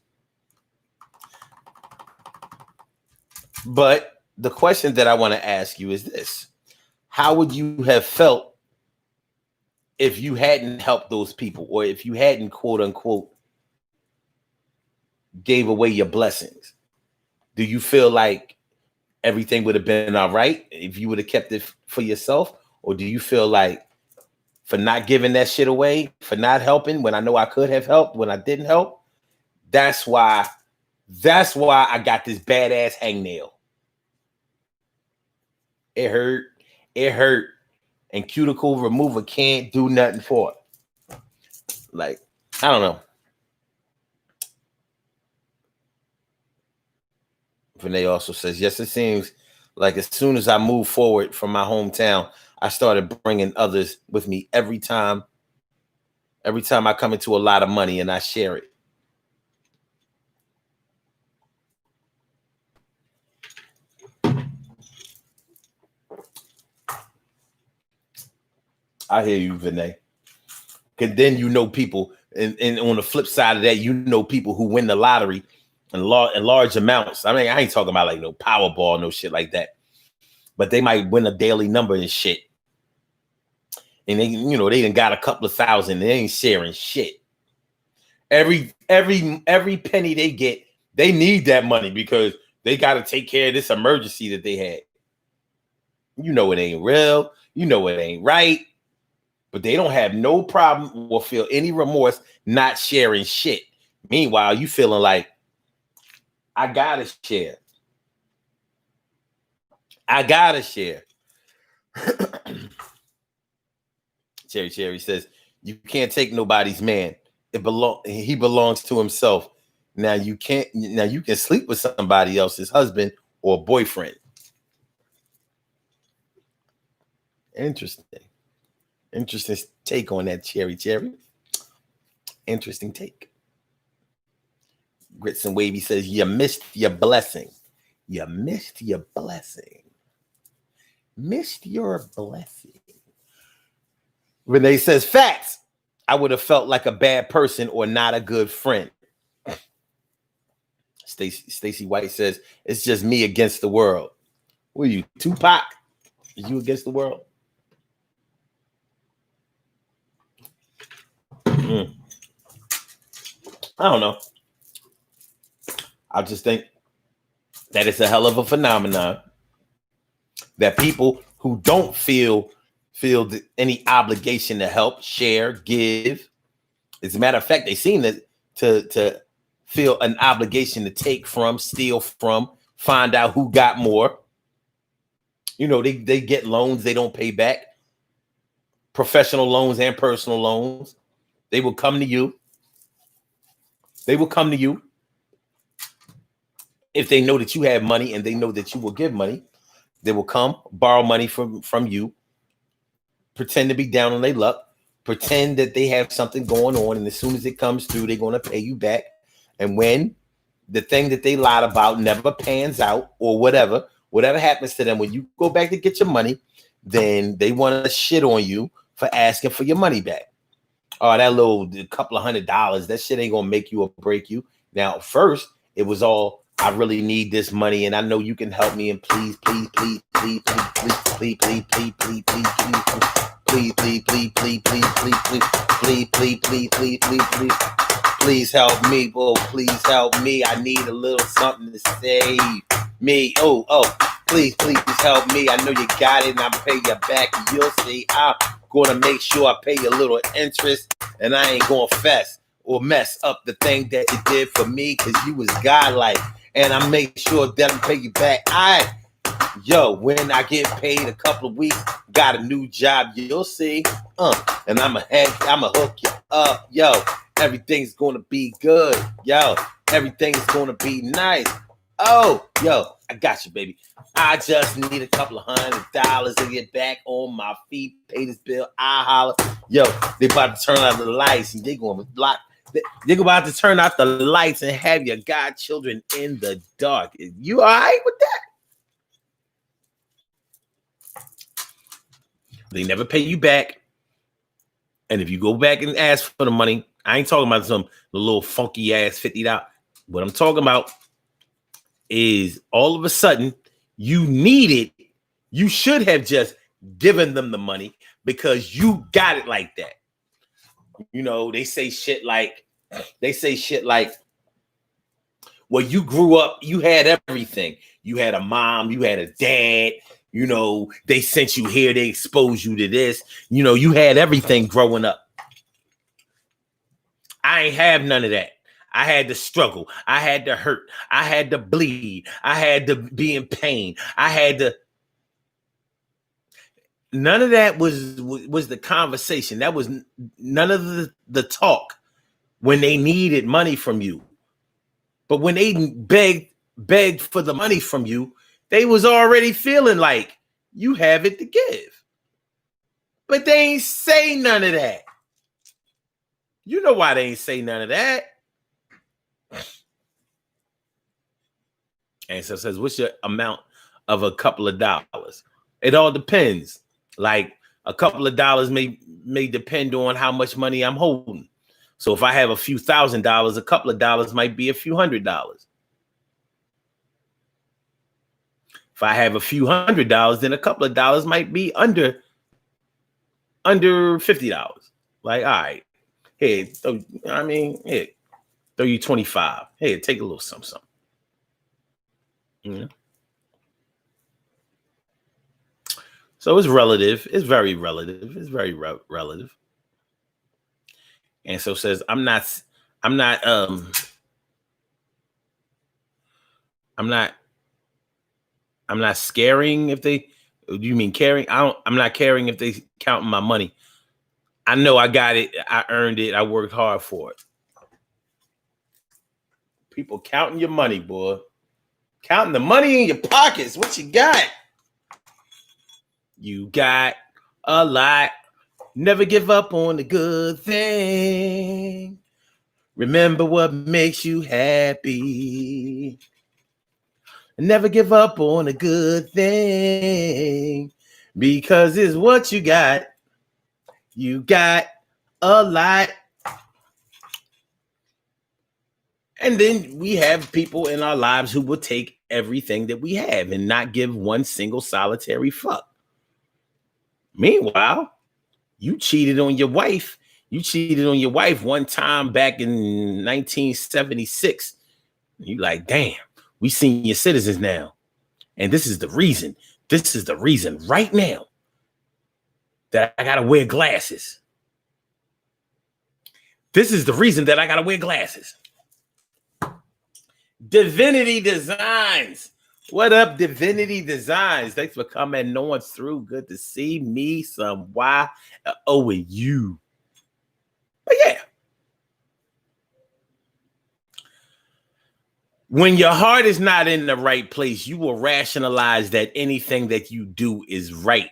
But the question that I want to ask you is this: how would you have felt if you hadn't helped those people, or if you hadn't, quote unquote, gave away your blessings? Do you feel like everything would have been all right if you would have kept it for yourself? Or do you feel like, for not giving that shit away, for not helping when I know I could have helped, when I didn't help, that's why I got this badass hangnail? It hurt. And cuticle remover can't do nothing for it. Like, I don't know. Vinay also says, yes, it seems like as soon as I moved forward from my hometown, I started bringing others with me every time I come into a lot of money and I share it. I hear you, Vinay. Because then you know people, and on the flip side of that, you know people who win the lottery in large amounts. I mean, I ain't talking about like no Powerball, no shit like that. But they might win a daily number and shit. And they done got a couple of thousand. They ain't sharing shit. Every penny they get, they need that money because they got to take care of this emergency that they had. You know it ain't real. You know it ain't right. But they don't have no problem or feel any remorse not sharing shit. Meanwhile, you feeling like, I gotta share. I gotta share. Cherry says, you can't take nobody's man. He belongs to himself. Now you can sleep with somebody else's husband or boyfriend. Interesting take on that, Cherry. Interesting take. Grits and Wavy says, you missed your blessing. You missed your blessing. Missed your blessing. Renee says, facts. I would have felt like a bad person or not a good friend. Stacy White says, it's just me against the world. What are you, Tupac? Is you against the world? I don't know. I just think that it's a hell of a phenomenon that people who don't feel any obligation to help, share, give. As a matter of fact, they seem to feel an obligation to take from, steal from, find out who got more. You know, they get loans they don't pay back. Professional loans and personal loans. They will come to you. They will come to you if they know that you have money and they know that you will give money. They will come, borrow money from you, pretend to be down on their luck, pretend that they have something going on, and as soon as it comes through, they're going to pay you back. And when the thing that they lied about never pans out or whatever happens to them, when you go back to get your money, then they want to shit on you for asking for your money back. Oh, that little couple of $100, that shit ain't going to make you or break you. Now, first, it was all, I really need this money and I know you can help me, and please help me. Oh, please help me. I need a little something to save me. Oh, please help me. I know you got it and I'll pay you back. You'll see. I'm going to make sure I pay you a little interest and I ain't going to fess or mess up the thing that you did for me because you was godlike. And I make sure that I pay you back. When I get paid a couple of weeks, got a new job, you'll see. And I'ma hook you up. Everything's gonna be good. Everything's gonna be nice. I got you, baby. I just need a couple of $100 to get back on my feet, pay this bill. I holler. They about to turn out the lights and they gonna block. They're about to turn out the lights and have your godchildren in the dark. You all right with that? They never pay you back. And if you go back and ask for the money, I ain't talking about the little funky ass $50. What I'm talking about is all of a sudden you need it. You should have just given them the money because you got it like that. You know, they say shit like, well, you grew up, you had everything. You had a mom, you had a dad, you know, they sent you here, they exposed you to this. You know, you had everything growing up. I ain't have none of that. I had to struggle. I had to hurt. I had to bleed. I had to be in pain. None of that was the conversation. That was none of the talk when they needed money from you. But when they begged for the money from you, they was already feeling like you have it to give. But they ain't say none of that. You know why they ain't say none of that. And so says, what's your amount of a couple of dollars? It all depends. Like a couple of dollars may depend on how much money I'm holding. So if I have a few $1,000s, a couple of dollars might be a few $100s. If I have a few $100s, then a couple of dollars might be under $50. Like, all right, here, throw you 25. Hey, take a little something. Yeah. So it's relative. It's very relative. It's very relative. And so says, I'm not, I'm not, I'm not, I'm not scaring if they, do you mean caring? I'm not caring if they counting my money. I know I got it. I earned it. I worked hard for it. People counting your money, boy. Counting the money in your pockets. What you got? You got a lot. Never give up on the good thing. Remember what makes you happy. Never give up on a good thing because it's what you got. You got a lot. And then we have people in our lives who will take everything that we have and not give one single solitary fuck. Meanwhile, you cheated on your wife. You cheated on your wife one time back in 1976. You like, damn, we senior citizens now. And this is the reason. This is the reason right now that I got to wear glasses. This is the reason that I got to wear glasses. Divinity Designs. What up, Divinity Designs? Thanks for coming on through. Good to see me some Y-O with you. But yeah. When your heart is not in the right place, you will rationalize that anything that you do is right.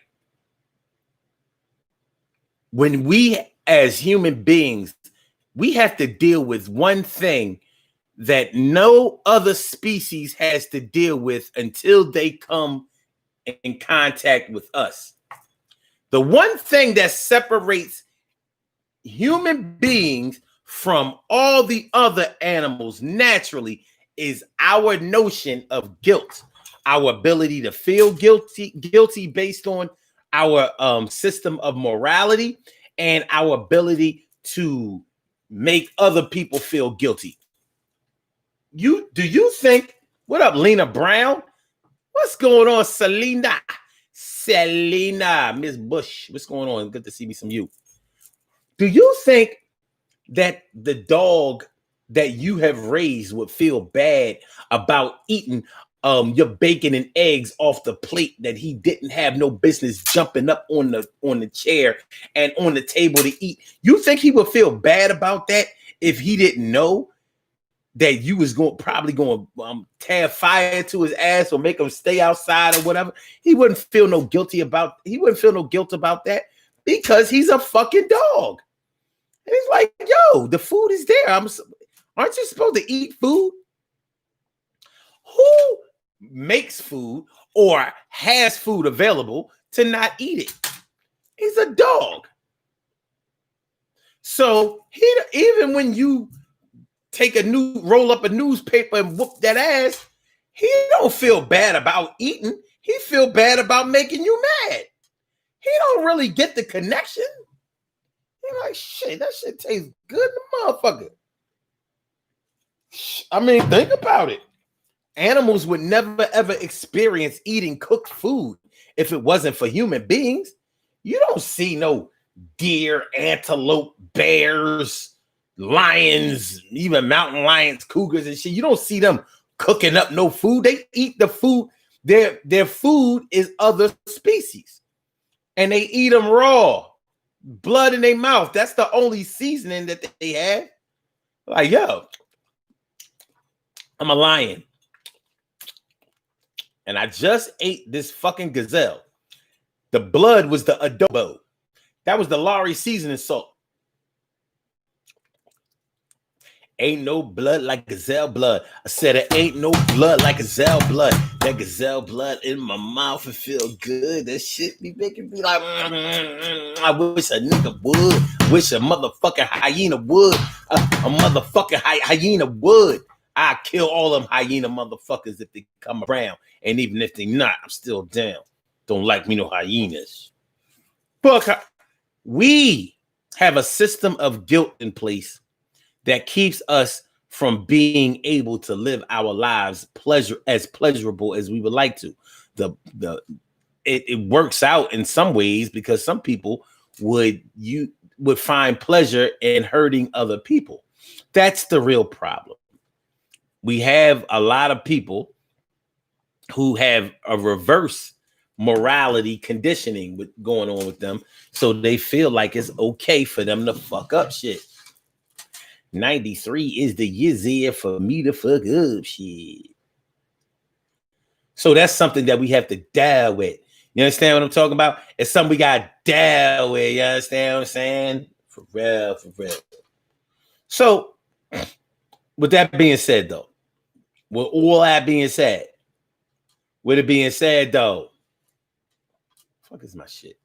When we, as human beings, we have to deal with one thing that no other species has to deal with until they come in contact with us. The one thing that separates human beings from all the other animals naturally is our notion of guilt, our ability to feel guilty based on our system of morality and our ability to make other people feel guilty. Do you think, what up, Lena Brown? What's going on, Selena, Miss Bush? What's going on? Good to see me some you. Do you think that the dog that you have raised would feel bad about eating your bacon and eggs off the plate that he didn't have no business jumping up on the chair and on the table to eat? You think he would feel bad about that if he didn't know that you was probably going to tear fire to his ass or make him stay outside or whatever? He wouldn't feel no guilt about that because he's a fucking dog. And he's like, yo, the food is there. Aren't you supposed to eat food? Who makes food or has food available to not eat it? He's a dog. So even when you roll up a newspaper and whoop that ass, he don't feel bad about eating. He feel bad about making you mad. He don't really get the connection. He's like, shit, that shit tastes good in the motherfucker. I mean, think about it. Animals would never ever experience eating cooked food if it wasn't for human beings. You don't see no deer, antelope, bears, lions, even mountain lions, cougars and shit. You don't see them cooking up no food. They eat the food. Their food is other species. And they eat them raw. Blood in their mouth. That's the only seasoning that they have. Like, yo, I'm a lion. And I just ate this fucking gazelle. The blood was the adobo. That was the Lowry seasoning salt. Ain't no blood like gazelle blood. I said it ain't no blood like gazelle blood. That gazelle blood in my mouth, it feel good. That shit be making me like, I wish a nigga would. Wish a motherfucking hyena would. A motherfucking hyena would. I kill all them hyena motherfuckers if they come around. And even if they not, I'm still down. Don't like me no hyenas. But we have a system of guilt in place that keeps us from being able to live our lives pleasurable as we would like to. it works out in some ways because some people would find pleasure in hurting other people. That's the real problem. We have a lot of people who have a reverse morality conditioning going on with them, so they feel like it's okay for them to fuck up shit. 93 is the year for me to fuck up shit. So that's something that we have to deal with. You understand what I'm talking about? It's something we got to deal with. You understand what I'm saying? For real, for real. So, with that being said, though, with all that being said, fuck is my shit?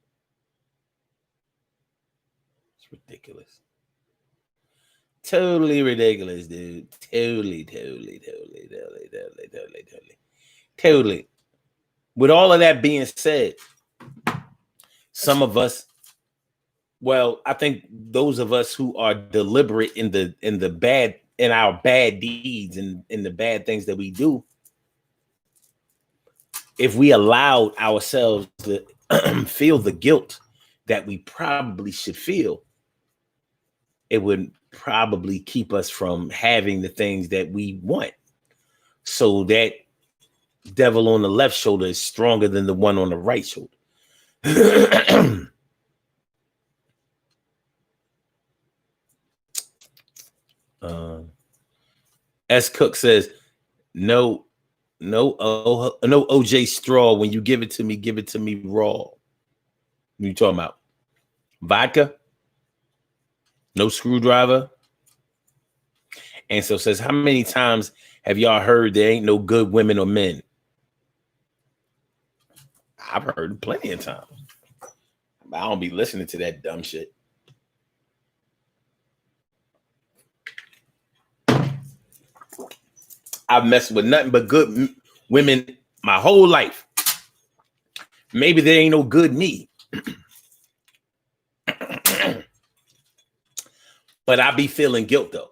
It's ridiculous. Totally ridiculous, dude. Totally. With all of that being said, some of us, well, I think those of us who are deliberate in our bad deeds and in the bad things that we do, if we allowed ourselves to feel the guilt that we probably should feel, it would probably keep us from having the things that we want. So that devil on the left shoulder is stronger than the one on the right shoulder. S. Cook says, no OJ straw. When you give it to me raw. What are you talking about? Vodka? No screwdriver? And so says, how many times have y'all heard there ain't no good women or men? I've heard it plenty of times. I don't be listening to that dumb shit. I've messed with nothing but good women my whole life. Maybe there ain't no good me. But I be feeling guilt though.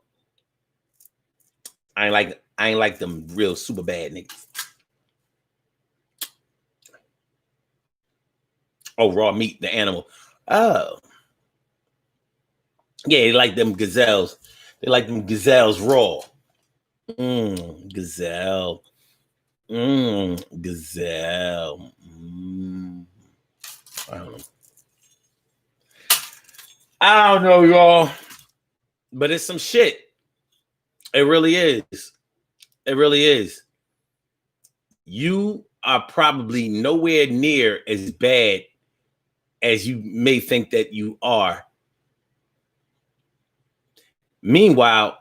I ain't like them real super bad niggas. Oh, raw meat, the animal. Oh. Yeah, they like them gazelles. They like them gazelles raw. Gazelle. Gazelle. I don't know, y'all. But it's some shit. It really is. It really is. You are probably nowhere near as bad as you may think that you are. Meanwhile,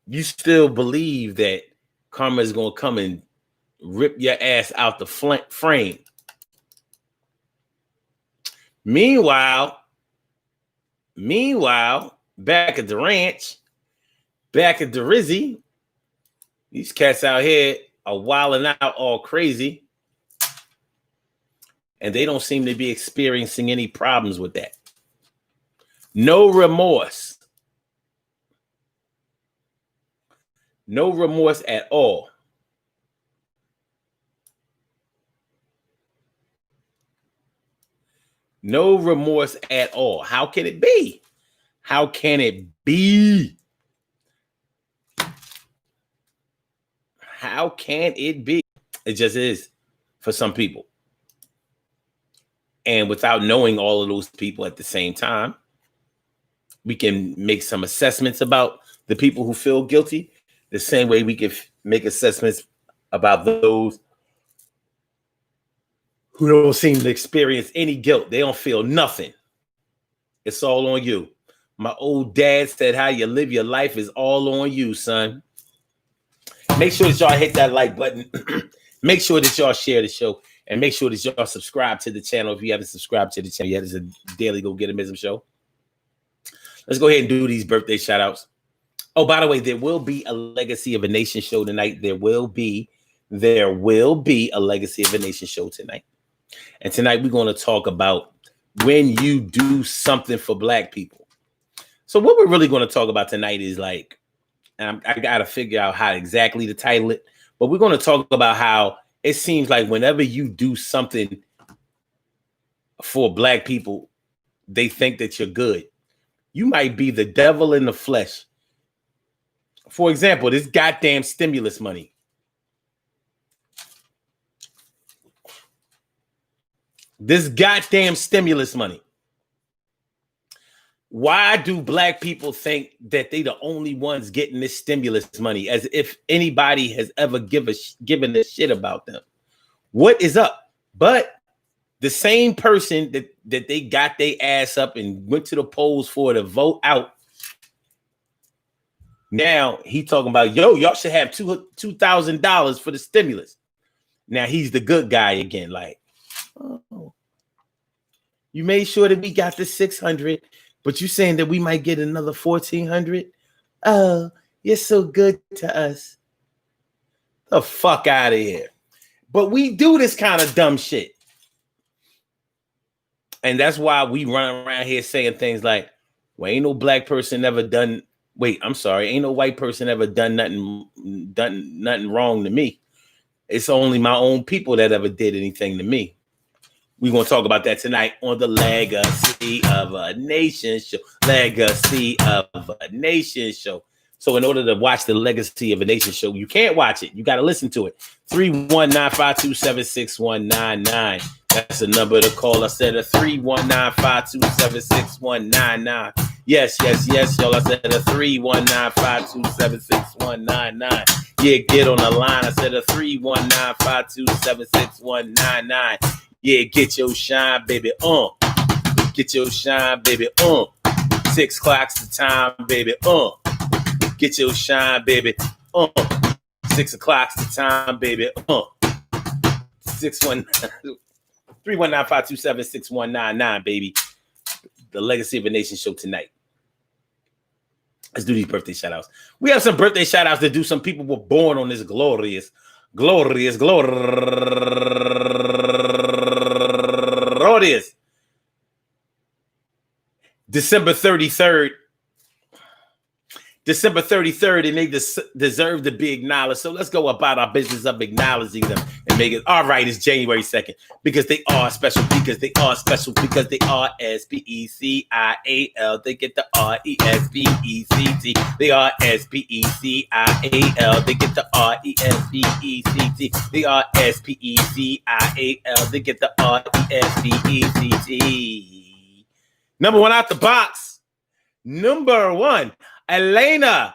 you still believe that karma is going to come and rip your ass out the frame. Meanwhile, back at the ranch, back at the Rizzy, these cats out here are wilding out all crazy. And they don't seem to be experiencing any problems with that. No remorse. No remorse at all. No remorse at all. How can it be? How can it be? How can it be? It just is for some people. And without knowing all of those people at the same time, we can make some assessments about the people who feel guilty, the same way we can make assessments about those who don't seem to experience any guilt. They don't feel nothing. It's all on you. My old dad said, how you live your life is all on you, son. Make sure that y'all hit that like button. Make sure that y'all share the show. And make sure that y'all subscribe to the channel. If you haven't subscribed to the channel yet, it's a daily Go Get 'Emism show. Let's go ahead and do these birthday shout outs. Oh, by the way, there will be a Legacy of a Nation show tonight. There will be a Legacy of a Nation show tonight. And tonight we're going to talk about when you do something for Black people. So what we're really going to talk about tonight is like, and I got to figure out how exactly to title it, but we're going to talk about how it seems like whenever you do something for black people, they think that you're good. You might be the devil in the flesh. For example, this goddamn stimulus money. This goddamn stimulus money. Why do black people think that they the only ones getting this stimulus money, as if anybody has ever given a shit about them? What is up? But the same person that they got their ass up and went to the polls for to vote out, now he talking about, yo, y'all should have $2,000 for the stimulus. Now he's the good guy again. Like, oh, you made sure that we got the 600. But you saying that we might get another 1,400? Oh, you're so good to us. The fuck out of here. But we do this kind of dumb shit. And that's why we run around here saying things like, well, ain't no black person ever done. Wait, I'm sorry. Ain't no white person ever done nothing wrong to me. It's only my own people that ever did anything to me. We're going to talk about that tonight on the Legacy of a Nation show. Legacy of a Nation show. So in order to watch the Legacy of a Nation show, you can't watch it. You got to listen to it. 319-527-6199. That's the number to call. I said a 319-527-6199. Yes, y'all. I said a 319-527-6199. Yeah, get on the line. I said a 319-527-6199. Yeah, get your shine, baby, Get your shine, baby, 6 o'clock's the time, baby, Get your shine, baby, 6 o'clock's the time, baby, 319-527-6199, baby. The Legacy of a Nation show tonight. Let's do these birthday shout outs. We have some birthday shout outs to do. Some people were born on this glorious December 33rd, and they deserve to be acknowledged. So let's go about our business of acknowledging them and make it all right. It's January 2nd because they are special, because they are special, because they are SPECIAL. They get the RESPECT. They are SPECIAL. They get the RESPECT. They are SPECIAL. They get the RESPECT. Number one out the box. Number one. Elena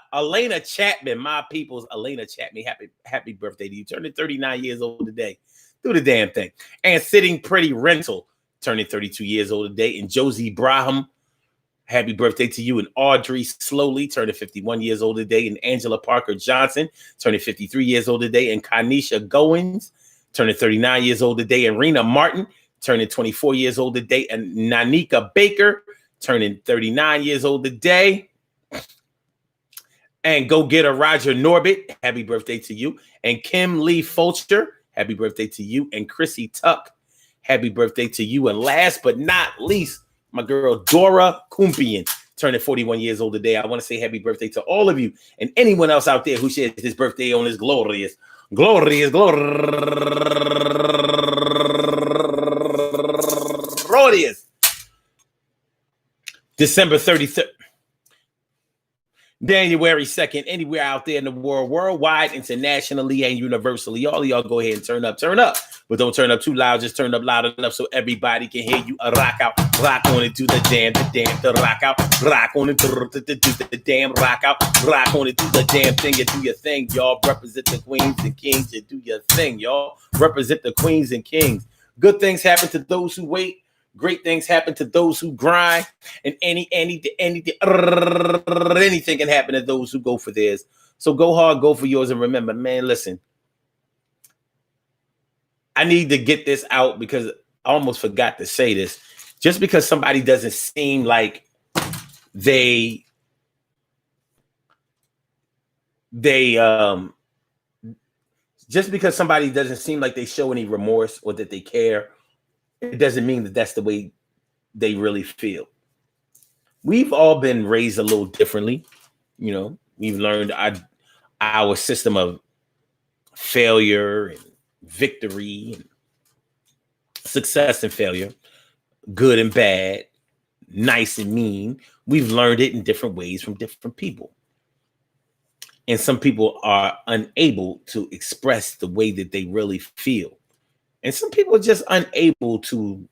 Chapman, my people's Elena Chapman. Happy birthday to you. Turning 39 years old today. Do the damn thing. And Sitting Pretty Rental, turning 32 years old today. And Josie Braham, happy birthday to you. And Audrey Slowly, turning 51 years old today. And Angela Parker Johnson, turning 53 years old today. And Kanisha Goins, turning 39 years old today. And Rena Martin, turning 24 years old today. And Nanika Baker, turning 39 years old today. And Go Getter Roger Norbit, happy birthday to you. And Kim Lee Fulcher, happy birthday to you. And Chrissy Tuck, happy birthday to you. And last but not least, my girl Dora Kumpian, turning 41 years old today. I want to say happy birthday to all of you and anyone else out there who shares his birthday on this glorious December 33rd. January 2nd, anywhere out there in the world, worldwide, internationally, and universally. All of y'all go ahead and turn up. But don't turn up too loud. Just turn up loud enough so everybody can hear you. Rock out, rock on it, do the damn, the rock out, rock on it, do the damn, rock out, rock on it, do the damn thing. You do your thing, y'all. Represent the queens and kings. You do your thing, y'all. Represent the queens and kings. Good things happen to those who wait. Great things happen to those who grind, and anything can happen to those who go for theirs. So go hard, go for yours, and remember, man, listen. I need to get this out because I almost forgot to say this. Just because somebody doesn't seem like they just because somebody doesn't seem like they show any remorse or that they care, it doesn't mean that that's the way they really feel. We've all been raised a little differently. You know, we've learned our system of failure and victory and success and failure. good and bad, nice and mean. We've learned it in different ways from different people. And some people are unable to express the way that they really feel. And some people are just unable to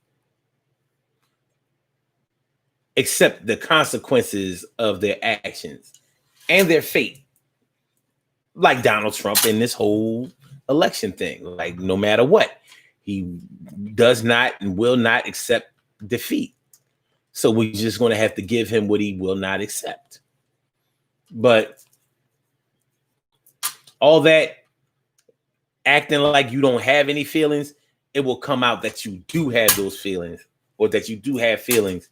accept the consequences of their actions and their fate. Like Donald Trump in this whole election thing. Like, no matter what, he does not and will not accept defeat. So we're just going to have to give him what he will not accept. But all that acting like you don't have any feelings, it will come out that you do have those feelings, or that you do have feelings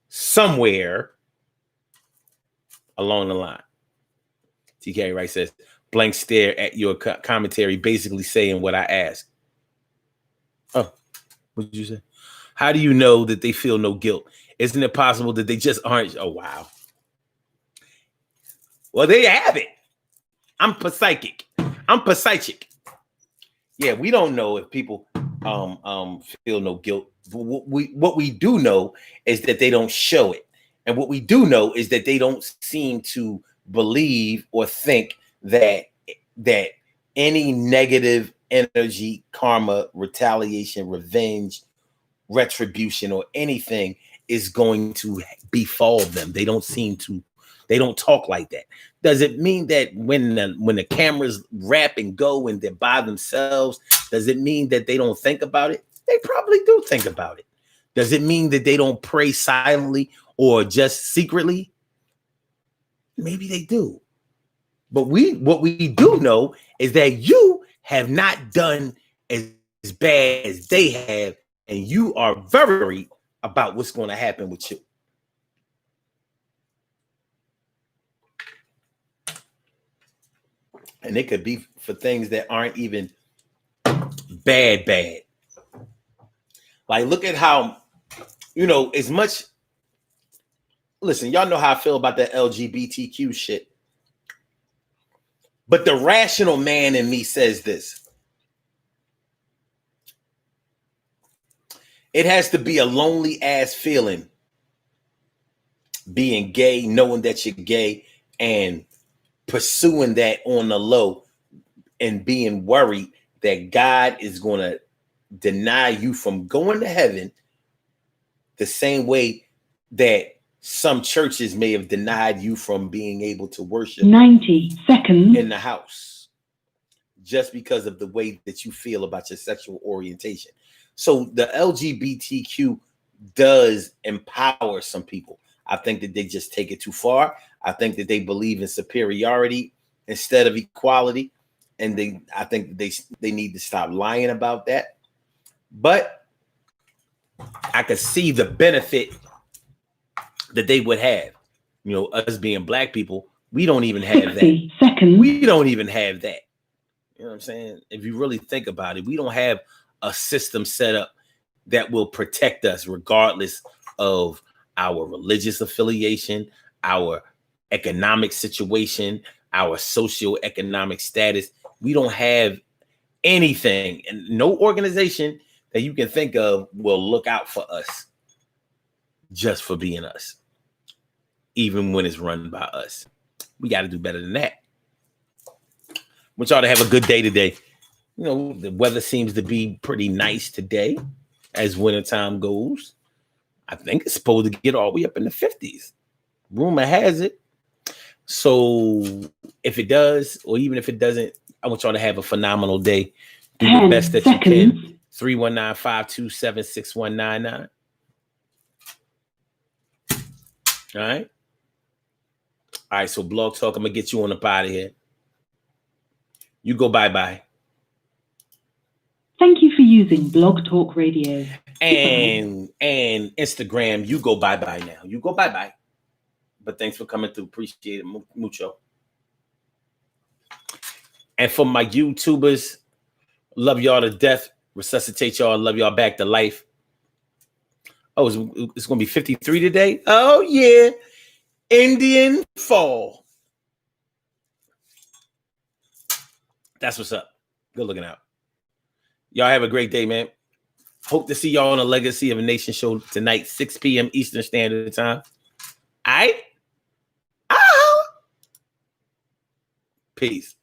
somewhere along the line. TK Wright says, blank stare at your commentary, basically saying what I asked. Oh, what did you say? How do you know that they feel no guilt? Isn't it possible that they just aren't? Oh, wow. Well, there you have it. I'm psychic. Yeah, we don't know if people feel no guilt. But what we do know is that they don't show it. And what we do know is that they don't seem to believe or think that any negative energy, karma, retaliation, revenge, retribution, or anything is going to befall them. They don't talk like that. Does it mean that when the cameras wrap and go and they're by themselves, does it mean that they don't think about it? They probably do think about it. Does it mean that they don't pray silently or just secretly? Maybe they do. But what we do know is that you have not done as bad as they have, and you are very worried about what's going to happen with you. And it could be for things that aren't even bad. Like, look at how, as much. Listen, y'all know how I feel about that LGBTQ shit. But the rational man in me says this. It has to be a lonely ass feeling being gay, knowing that you're gay, and pursuing that on the low, and being worried that God is going to deny you from going to heaven the same way that some churches may have denied you from being able to worship 90 seconds in the house just because of the way that you feel about your sexual orientation. So the LGBTQ does empower some people. I think that they just take it too far. I think that they believe in superiority instead of equality. And I think they need to stop lying about that. But I could see the benefit that they would have. Us being black people, we don't even have that. Seconds. We don't even have that. You know what I'm saying? If you really think about it, we don't have a system set up that will protect us regardless of our religious affiliation, our economic situation, our socioeconomic status. We don't have anything, and no organization that you can think of will look out for us just for being us, even when it's run by us. We got to do better than that. I want y'all to have a good day today. The weather seems to be pretty nice today as wintertime goes. I think it's supposed to get all the way up in the 50s. Rumor has it. So if it does, or even if it doesn't, I want y'all to have a phenomenal day. Do the best that you can. 319-527-6199. All right. All right. So Blog Talk, I'm going to get you on up out of here. You go bye-bye. Thank you for using Blog Talk Radio. And Instagram, you go bye-bye now. You go bye-bye. But thanks for coming through. Appreciate it. Mucho. And for my YouTubers, love y'all to death. Resuscitate y'all. Love y'all back to life. Oh, it's going to be 53 today? Oh, yeah. Indian fall. That's what's up. Good looking out. Y'all have a great day, man. Hope to see y'all on a Legacy of a Nation show tonight, 6 p.m. Eastern Standard Time. All right? Peace.